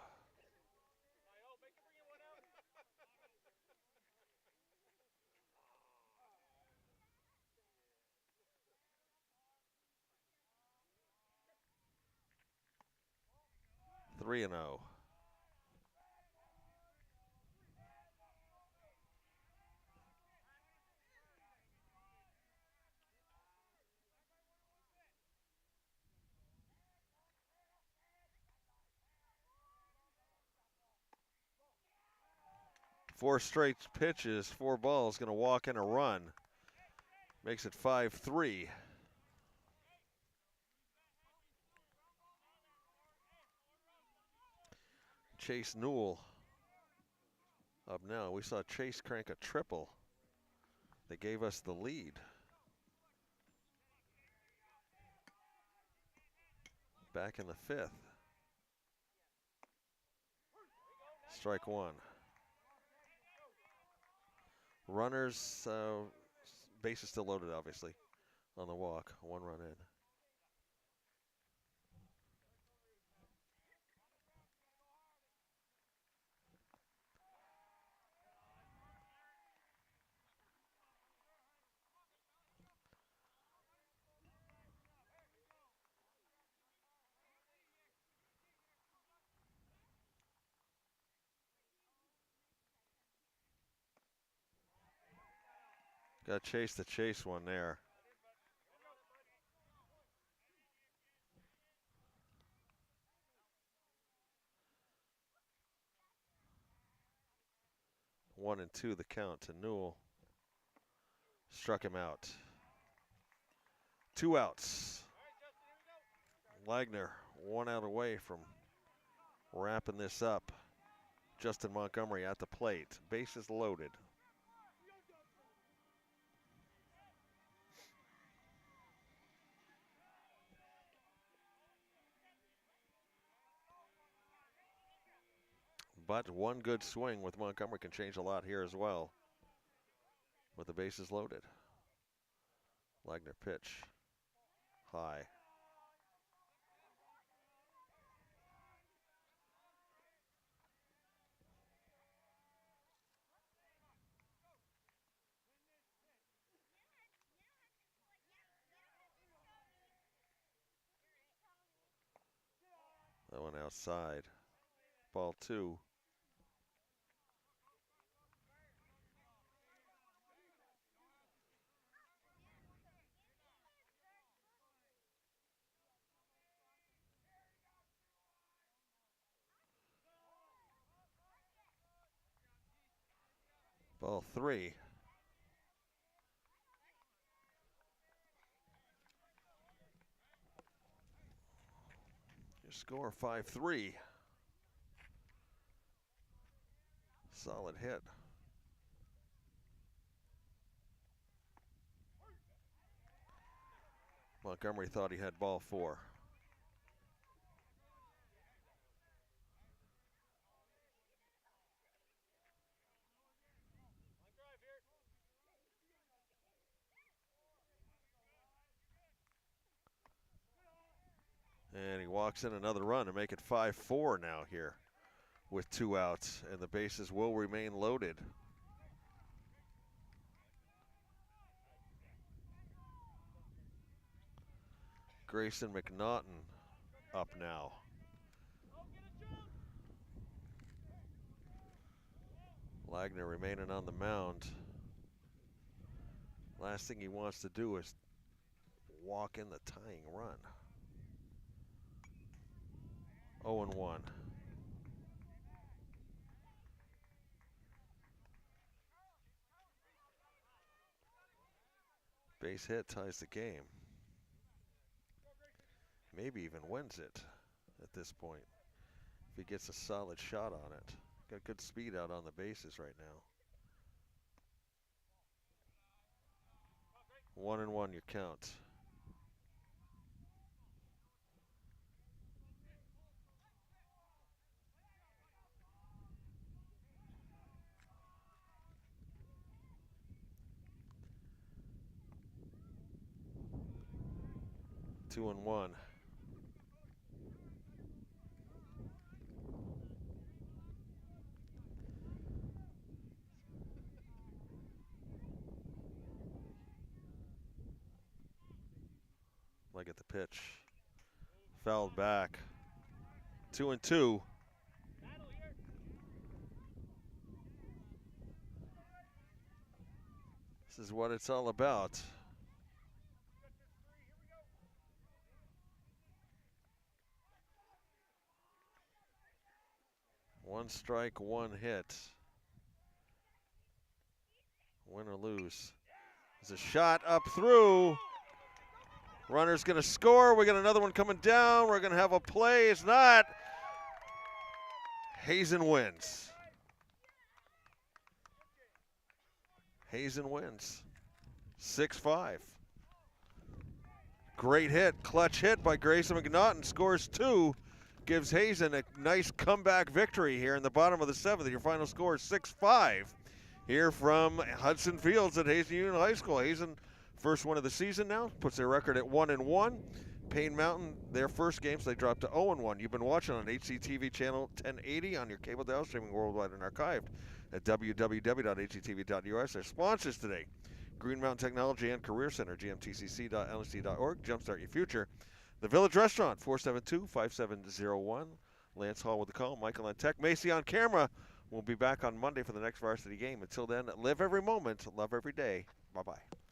Three and 0. Four straight pitches, 4 balls, going to walk in a run. Makes it 5-3. Chase Newell up now. We saw Chase crank a triple. They gave us the lead. Back in the 5th. Strike one. Runners, base is still loaded, obviously, on the walk. 1 run in. Got chase the chase one there. One and two the count to Newell. Struck him out. 2 outs. Wagner 1 out away from wrapping this up. Justin Montgomery at the plate. Bases loaded. But one good swing with Montgomery can change a lot here as well. With the bases loaded. Wagner pitch. High. That one outside. Ball 2. Ball 3. Your score 5-3. Solid hit. Montgomery thought he had ball 4. And he walks in another run to make it 5-4 now here with 2 outs, and the bases will remain loaded. Grayson McNaughton up now. Wagner remaining on the mound. Last thing he wants to do is walk in the tying run. 0-1. Base hit ties the game. Maybe even wins it at this point if he gets a solid shot on it. Got good speed out on the bases right now. 1-1 your count. Two and one. Like at the pitch. Fouled back. 2-2. This is what it's all about. One strike, one hit. Win or lose. There's a shot up through. Runner's going to score. We got another one coming down. We're going to have a play. It's not. Hazen wins. Hazen wins. 6-5. Great hit. Clutch hit by Grayson McNaughton. Scores 2. Gives Hazen a nice comeback victory here in the bottom of the 7th. Your final score is 6-5 here from Hudson Fields at Hazen Union High School. Hazen, first one of the season now, puts their record at 1-1. Paine Mountain, their first game, so they dropped to 0-1. You've been watching on HCTV channel 1080 on your cable dial, streaming worldwide and archived at www.hctv.us. Their sponsors today, Green Mountain Technology and Career Center, gmtcc.lsd.org. Jumpstart your future. The Village Restaurant, 472-5701. Lance Hall with the call. Michael on tech. Macy on camera. We'll be back on Monday for the next varsity game. Until then, live every moment, love every day. Bye bye.